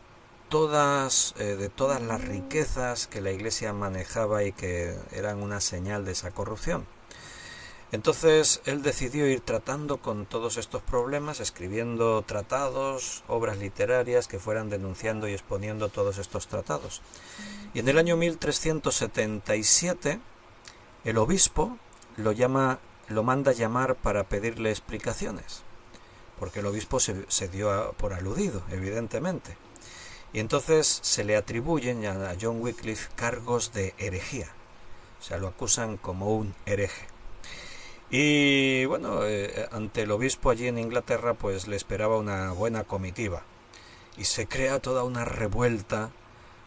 todas las riquezas que la Iglesia manejaba y que eran una señal de esa corrupción. Entonces él decidió ir tratando con todos estos problemas, escribiendo tratados, obras literarias que fueran denunciando y exponiendo todos estos tratados. Y en el año 1377 el obispo lo manda llamar para pedirle explicaciones, porque el obispo se dio por aludido, evidentemente. Y entonces se le atribuyen a John Wycliffe cargos de herejía, o sea, lo acusan como un hereje. Y bueno, ante el obispo allí en Inglaterra pues le esperaba una buena comitiva y se crea toda una revuelta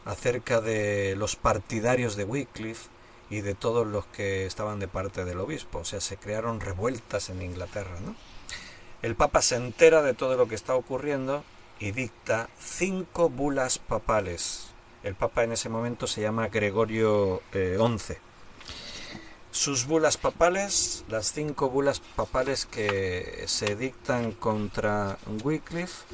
acerca de los partidarios de Wycliffe y de todos los que estaban de parte del obispo. O sea, se crearon revueltas en Inglaterra, ¿no? El Papa se entera de todo lo que está ocurriendo y dicta 5 bulas papales. El Papa en ese momento se llama Gregorio XI. Sus bulas papales, las 5 bulas papales que se dictan contra Wycliffe,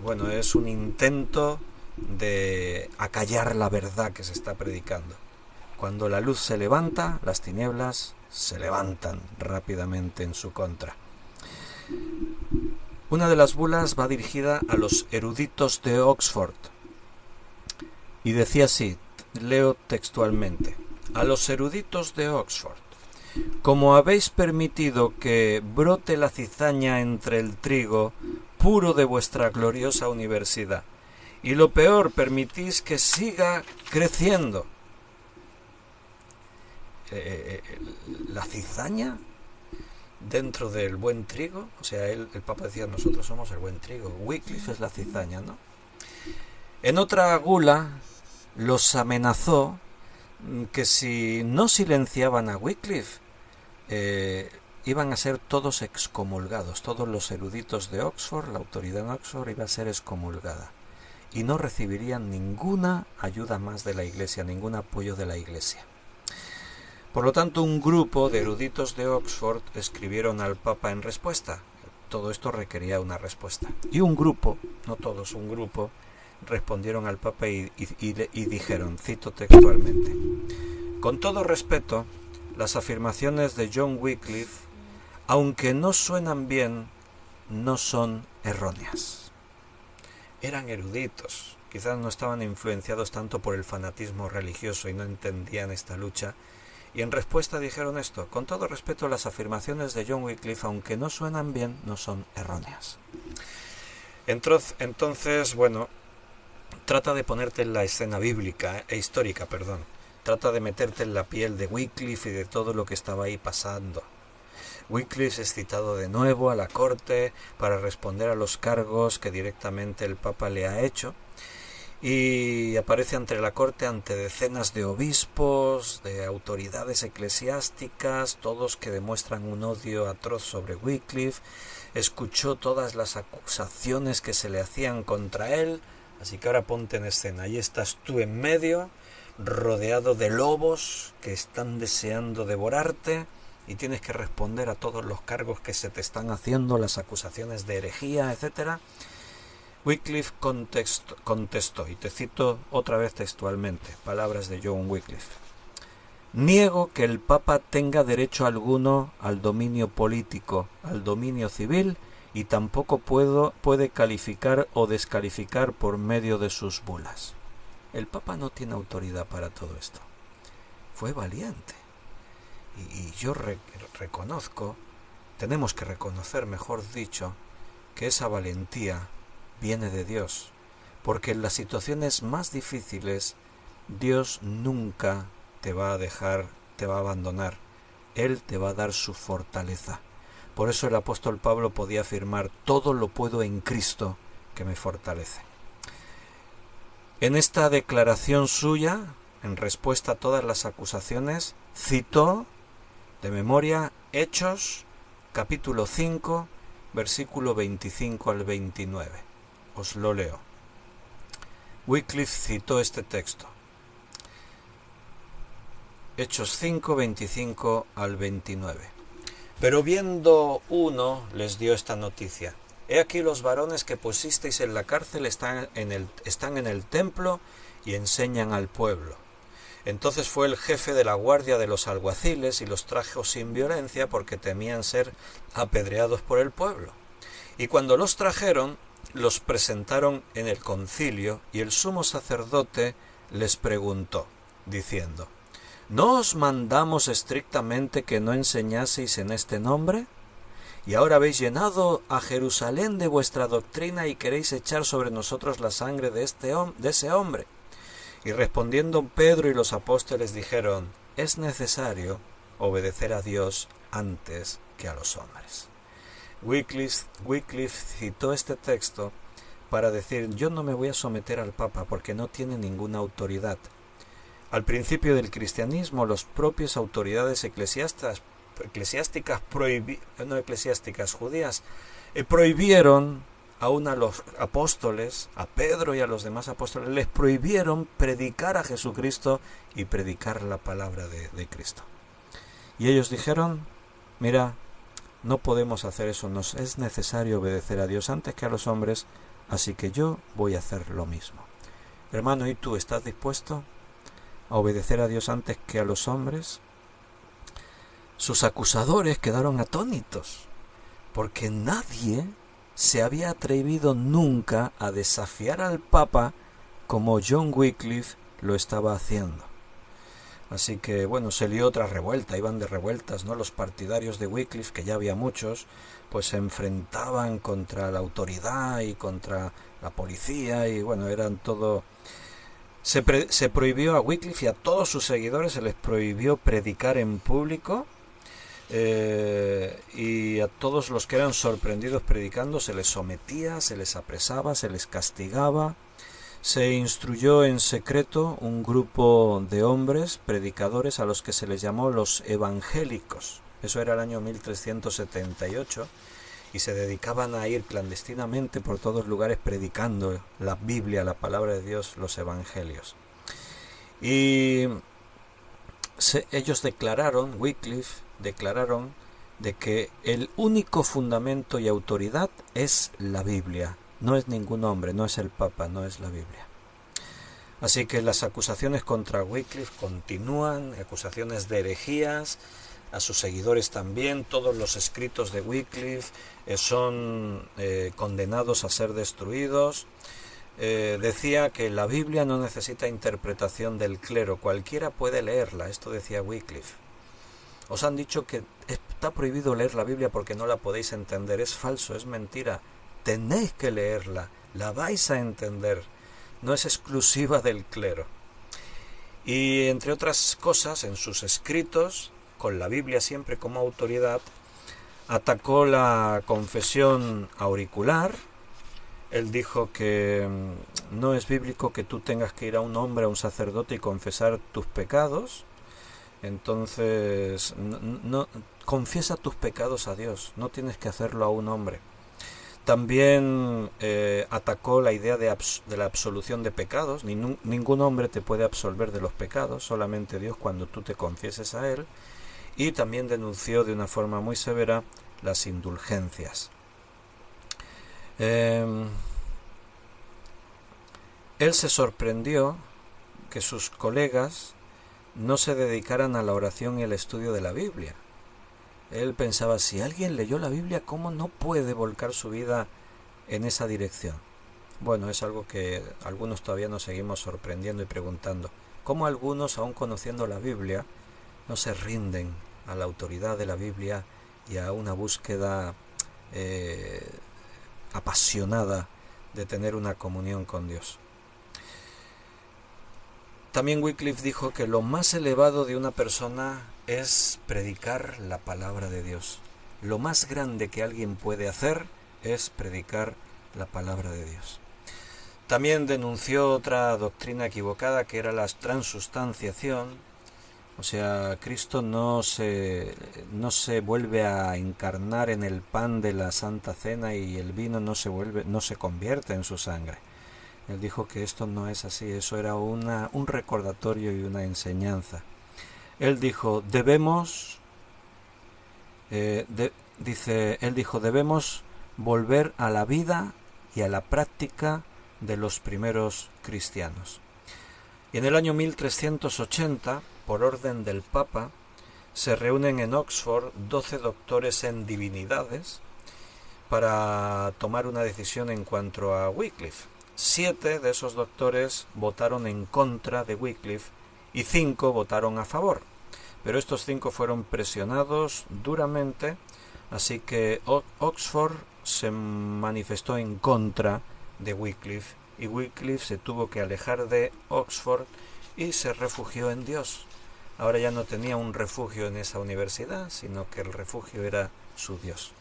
bueno, es un intento de acallar la verdad que se está predicando. Cuando la luz se levanta, las tinieblas se levantan rápidamente en su contra. Una de las bulas va dirigida a los eruditos de Oxford y decía así, leo textualmente: a los eruditos de Oxford, como habéis permitido que brote la cizaña entre el trigo puro de vuestra gloriosa universidad, y lo peor, permitís que siga creciendo. La cizaña dentro del buen trigo, o sea, el Papa decía, nosotros somos el buen trigo, Wycliffe es la cizaña, ¿no? En otra gula los amenazó que si no silenciaban a Wycliffe, iban a ser todos excomulgados, todos los eruditos de Oxford, la autoridad en Oxford iba a ser excomulgada y no recibirían ninguna ayuda más de la Iglesia, ningún apoyo de la Iglesia. Por lo tanto, un grupo de eruditos de Oxford escribieron al Papa en respuesta. Todo esto requería una respuesta. Y un grupo, no todos, un grupo, respondieron al Papa y dijeron, cito textualmente: con todo respeto, las afirmaciones de John Wycliffe, aunque no suenan bien, no son erróneas. Eran eruditos, quizás no estaban influenciados tanto por el fanatismo religioso y no entendían esta lucha, y en respuesta dijeron esto: con todo respeto, las afirmaciones de John Wycliffe, aunque no suenan bien, no son erróneas. Entonces, bueno, trata de ponerte en la escena bíblica e histórica, trata de meterte en la piel de Wycliffe y de todo lo que estaba ahí pasando. Wycliffe es citado de nuevo a la corte para responder a los cargos que directamente el Papa le ha hecho, y aparece ante la corte ante decenas de obispos, de autoridades eclesiásticas, todos que demuestran un odio atroz sobre Wycliffe. Escuchó todas las acusaciones que se le hacían contra él, así que ahora ponte en escena. Ahí estás tú en medio, rodeado de lobos que están deseando devorarte, y tienes que responder a todos los cargos que se te están haciendo, las acusaciones de herejía, etcétera. Wycliffe contestó, y te cito otra vez textualmente, palabras de John Wycliffe: niego que el Papa tenga derecho alguno al dominio político, al dominio civil, y tampoco puede calificar o descalificar por medio de sus bulas. El Papa no tiene autoridad para todo esto. Fue valiente. Y yo reconozco, tenemos que reconocer, mejor dicho, que esa valentía viene de Dios, porque en las situaciones más difíciles Dios nunca te va a dejar, te va a abandonar. Él te va a dar su fortaleza. Por eso el apóstol Pablo podía afirmar: todo lo puedo en Cristo que me fortalece. En esta declaración suya, en respuesta a todas las acusaciones, citó de memoria Hechos, capítulo 5, versículo 25 al 29. Os lo leo. Wycliffe citó este texto. Hechos 5, 25 al 29. Pero viendo uno, les dio esta noticia: he aquí los varones que pusisteis en la cárcel están en el templo y enseñan al pueblo. Entonces fue el jefe de la guardia de los alguaciles y los trajo sin violencia porque temían ser apedreados por el pueblo. Y cuando los trajeron, los presentaron en el concilio, y el sumo sacerdote les preguntó, diciendo: ¿No os mandamos estrictamente que no enseñaseis en este nombre? Y ahora habéis llenado a Jerusalén de vuestra doctrina y queréis echar sobre nosotros la sangre de ese hombre. Y respondiendo Pedro y los apóstoles dijeron: es necesario obedecer a Dios antes que a los hombres. Wycliffe citó este texto para decir: yo no me voy a someter al Papa porque no tiene ninguna autoridad. Al principio del cristianismo, las propias autoridades judías, prohibieron aún a los apóstoles, a Pedro y a los demás apóstoles, les prohibieron predicar a Jesucristo y predicar la palabra de Cristo. Y ellos dijeron: mira, no podemos hacer eso, nos es necesario obedecer a Dios antes que a los hombres, así que yo voy a hacer lo mismo. Hermano, ¿y tú estás dispuesto a obedecer a Dios antes que a los hombres? Sus acusadores quedaron atónitos, porque nadie se había atrevido nunca a desafiar al Papa como John Wycliffe lo estaba haciendo. Así que, bueno, se lió otra revuelta, iban de revueltas, ¿no? Los partidarios de Wycliffe, que ya había muchos, pues se enfrentaban contra la autoridad y contra la policía, y bueno, eran todo... Se prohibió a Wycliffe y a todos sus seguidores, se les prohibió predicar en público, y a todos los que eran sorprendidos predicando se les sometía, se les apresaba, se les castigaba. Se instruyó en secreto un grupo de hombres predicadores a los que se les llamó los evangélicos. Eso era el año 1378, y se dedicaban a ir clandestinamente por todos lugares predicando la Biblia, la palabra de Dios, los evangelios. Y ellos Wycliffe declararon de que el único fundamento y autoridad es la Biblia. No es ningún hombre, no es el Papa, no es la Biblia. Así que las acusaciones contra Wycliffe continúan, acusaciones de herejías, a sus seguidores también. Todos los escritos de Wycliffe son condenados a ser destruidos. Decía que la Biblia no necesita interpretación del clero, cualquiera puede leerla, esto decía Wycliffe. Os han dicho que está prohibido leer la Biblia porque no la podéis entender. Es falso, es mentira. Tenéis que leerla, la vais a entender. No es exclusiva del clero. Y entre otras cosas, en sus escritos, con la Biblia siempre como autoridad, atacó la confesión auricular. Él dijo que no es bíblico que tú tengas que ir a un hombre, a un sacerdote, y confesar tus pecados. Entonces, no confiesa tus pecados a Dios, no tienes que hacerlo a un hombre. También atacó la idea de la absolución de pecados. Ningún hombre te puede absolver de los pecados, solamente Dios cuando tú te confieses a Él. Y también denunció de una forma muy severa las indulgencias. Él se sorprendió que sus colegas no se dedicaran a la oración y el estudio de la Biblia. Él pensaba, si alguien leyó la Biblia, ¿cómo no puede volcar su vida en esa dirección? Bueno, es algo que algunos todavía nos seguimos sorprendiendo y preguntando. ¿Cómo algunos, aun conociendo la Biblia, no se rinden a la autoridad de la Biblia y a una búsqueda apasionada de tener una comunión con Dios? También Wycliffe dijo que lo más elevado de una persona es predicar la palabra de Dios. Lo más grande que alguien puede hacer es predicar la palabra de Dios. También denunció otra doctrina equivocada, que era la transustanciación. O sea, Cristo no se vuelve a encarnar en el pan de la Santa Cena, y el vino no se convierte en su sangre. Él dijo que esto no es así, eso era un recordatorio y una enseñanza. Él dijo, debemos volver a la vida y a la práctica de los primeros cristianos. Y en el año 1380, por orden del Papa, se reúnen en Oxford 12 doctores en divinidades para tomar una decisión en cuanto a Wycliffe. 7 de esos doctores votaron en contra de Wycliffe y 5 votaron a favor. Pero estos 5 fueron presionados duramente, así que Oxford se manifestó en contra de Wycliffe y Wycliffe se tuvo que alejar de Oxford y se refugió en Dios. Ahora ya no tenía un refugio en esa universidad, sino que el refugio era su Dios.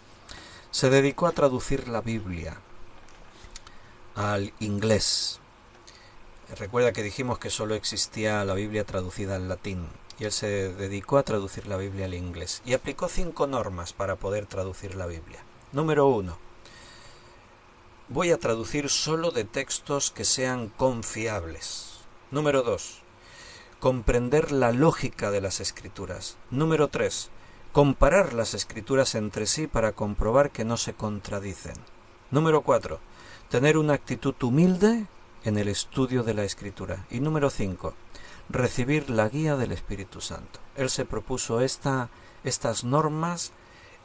Se dedicó a traducir la Biblia al inglés. Recuerda que dijimos que solo existía la Biblia traducida al latín, y él se dedicó a traducir la Biblia al inglés y aplicó 5 normas para poder traducir la Biblia. Número 1. Voy a traducir solo de textos que sean confiables. Número 2. Comprender la lógica de las escrituras. Número 3. Comparar las escrituras entre sí para comprobar que no se contradicen. Número 4. Tener una actitud humilde en el estudio de la escritura. Y número 5. Recibir la guía del Espíritu Santo. Él se propuso estas normas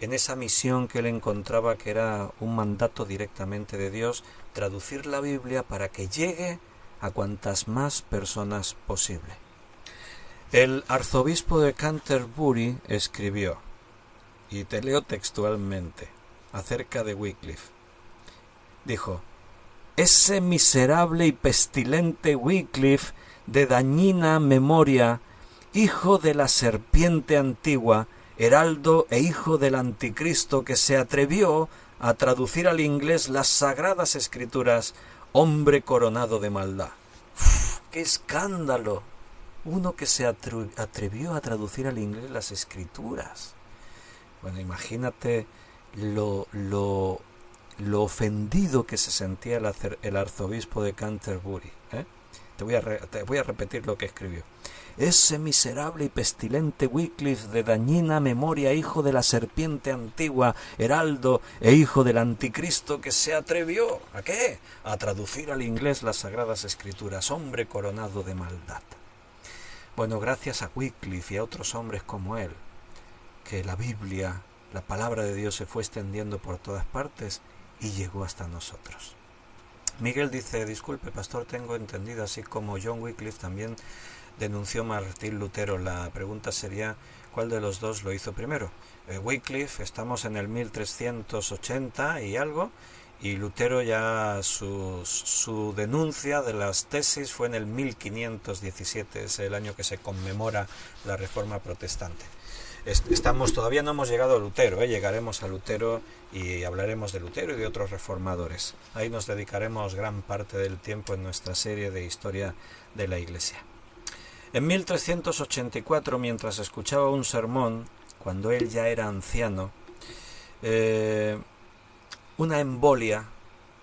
en esa misión que él encontraba que era un mandato directamente de Dios, traducir la Biblia para que llegue a cuantas más personas posible. El arzobispo de Canterbury escribió, y te leo textualmente, acerca de Wycliffe. Dijo: ese miserable y pestilente Wycliffe, de dañina memoria, hijo de la serpiente antigua, heraldo e hijo del anticristo, que se atrevió a traducir al inglés las sagradas escrituras, hombre coronado de maldad. ¡Uf, qué escándalo! Uno que se atrevió a traducir al inglés las escrituras. Bueno, imagínate lo ofendido que se sentía el arzobispo de Canterbury. Te voy a repetir lo que escribió. Ese miserable y pestilente Wycliffe, de dañina memoria, hijo de la serpiente antigua, heraldo e hijo del anticristo, que se atrevió, ¿a qué? A traducir al inglés las sagradas escrituras, hombre coronado de maldad. Bueno, gracias a Wycliffe y a otros hombres como él, que la Biblia, la palabra de Dios, se fue extendiendo por todas partes y llegó hasta nosotros. Miguel dice: disculpe, pastor, tengo entendido, así como John Wycliffe también denunció Martín Lutero. La pregunta sería, ¿cuál de los dos lo hizo primero? Wycliffe, estamos en el 1380 y algo, y Lutero ya su denuncia de las tesis fue en el 1517, es el año que se conmemora la Reforma Protestante. Todavía no hemos llegado a Lutero, llegaremos a Lutero y hablaremos de Lutero y de otros reformadores. Ahí nos dedicaremos gran parte del tiempo en nuestra serie de historia de la Iglesia. En 1384, mientras escuchaba un sermón, cuando él ya era anciano, una embolia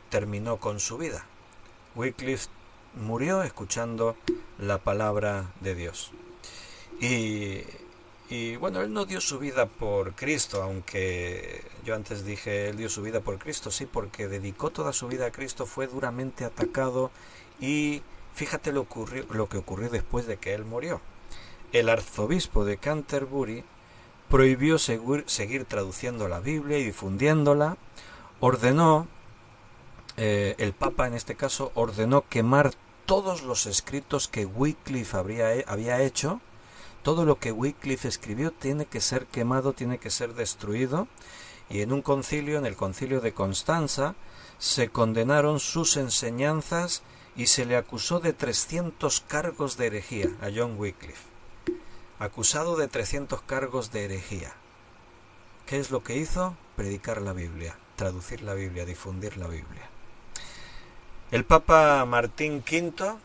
terminó con su vida. Wycliffe murió escuchando la palabra de Dios. Y bueno, él no dio su vida por Cristo, aunque yo antes dije él dio su vida por Cristo, sí, porque dedicó toda su vida a Cristo, fue duramente atacado y fíjate lo que ocurrió después de que él murió. El arzobispo de Canterbury prohibió seguir traduciendo la Biblia y difundiéndola, ordenó, el Papa en este caso, ordenó quemar todos los escritos que Wycliffe había hecho. Todo lo que Wycliffe escribió tiene que ser quemado, tiene que ser destruido, y en un concilio, en el concilio de Constanza, se condenaron sus enseñanzas y se le acusó de 300 cargos de herejía a John Wycliffe. Acusado de 300 cargos de herejía. ¿Qué es lo que hizo? Predicar la Biblia, traducir la Biblia, difundir la Biblia. El Papa Martín V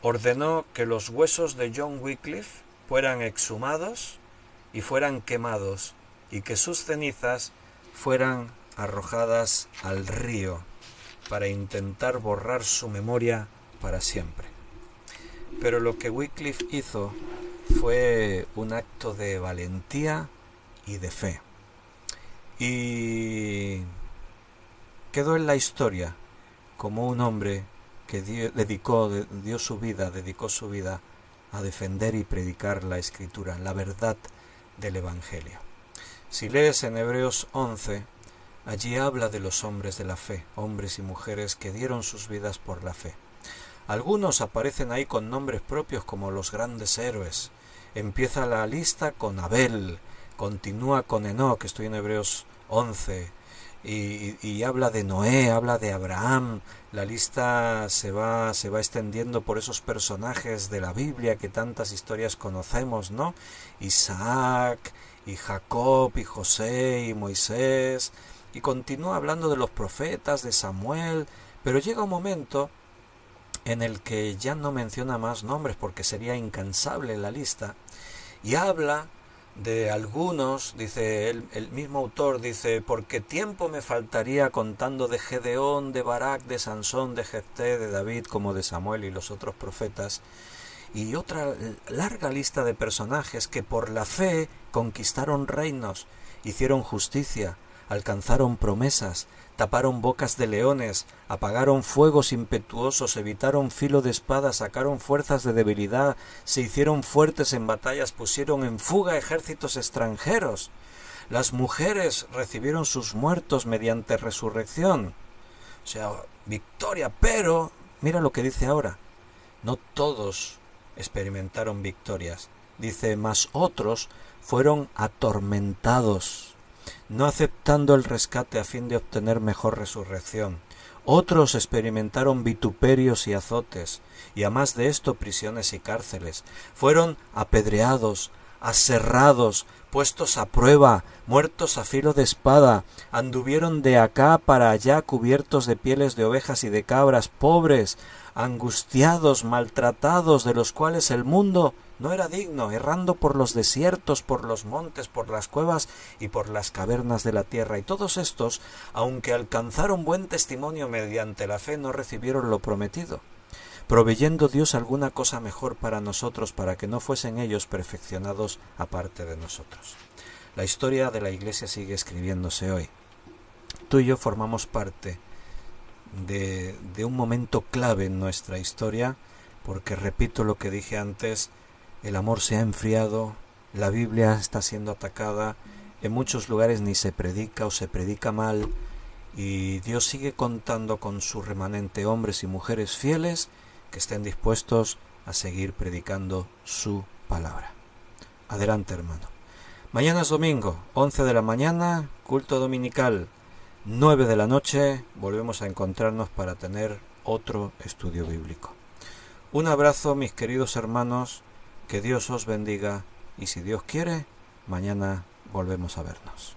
ordenó que los huesos de John Wycliffe fueran exhumados y fueran quemados, y que sus cenizas fueran arrojadas al río para intentar borrar su memoria para siempre. Pero lo que Wycliffe hizo fue un acto de valentía y de fe, y quedó en la historia como un hombre que dedicó su vida a defender y predicar la Escritura, la verdad del Evangelio. Si lees en Hebreos 11, allí habla de los hombres de la fe, hombres y mujeres que dieron sus vidas por la fe. Algunos aparecen ahí con nombres propios como los grandes héroes. Empieza la lista con Abel, continúa con Enoc, estoy en Hebreos 11, y habla de Noé, habla de Abraham. La lista se va extendiendo por esos personajes de la Biblia que tantas historias conocemos, ¿no? Isaac, y Jacob, y José, y Moisés, y continúa hablando de los profetas, de Samuel, pero llega un momento en el que ya no menciona más nombres porque sería incansable la lista, y habla de algunos, dice el mismo autor, dice, porque tiempo me faltaría contando de Gedeón, de Barak, de Sansón, de Jefté, de David, como de Samuel y los otros profetas, y otra larga lista de personajes que por la fe conquistaron reinos, hicieron justicia, alcanzaron promesas, taparon bocas de leones, apagaron fuegos impetuosos, evitaron filo de espada, sacaron fuerzas de debilidad, se hicieron fuertes en batallas, pusieron en fuga ejércitos extranjeros. Las mujeres recibieron sus muertos mediante resurrección. O sea, victoria, pero mira lo que dice ahora. No todos experimentaron victorias. Dice, mas otros fueron atormentados, no aceptando el rescate a fin de obtener mejor resurrección. Otros experimentaron vituperios y azotes, y a más de esto prisiones y cárceles. Fueron apedreados, aserrados, puestos a prueba, muertos a filo de espada, anduvieron de acá para allá cubiertos de pieles de ovejas y de cabras, pobres, angustiados, maltratados, de los cuales el mundo no era digno, errando por los desiertos, por los montes, por las cuevas y por las cavernas de la tierra. Y todos estos, aunque alcanzaron buen testimonio mediante la fe, no recibieron lo prometido, proveyendo Dios alguna cosa mejor para nosotros, para que no fuesen ellos perfeccionados aparte de nosotros. La historia de la Iglesia sigue escribiéndose hoy. Tú y yo formamos parte de un momento clave en nuestra historia, porque repito lo que dije antes, el amor se ha enfriado, la Biblia está siendo atacada, en muchos lugares ni se predica o se predica mal, y Dios sigue contando con su remanente, hombres y mujeres fieles que estén dispuestos a seguir predicando su palabra. Adelante, hermano. Mañana es domingo, 11 de la mañana, culto dominical, 9 de la noche, volvemos a encontrarnos para tener otro estudio bíblico. Un abrazo, mis queridos hermanos, que Dios os bendiga, y si Dios quiere, mañana volvemos a vernos.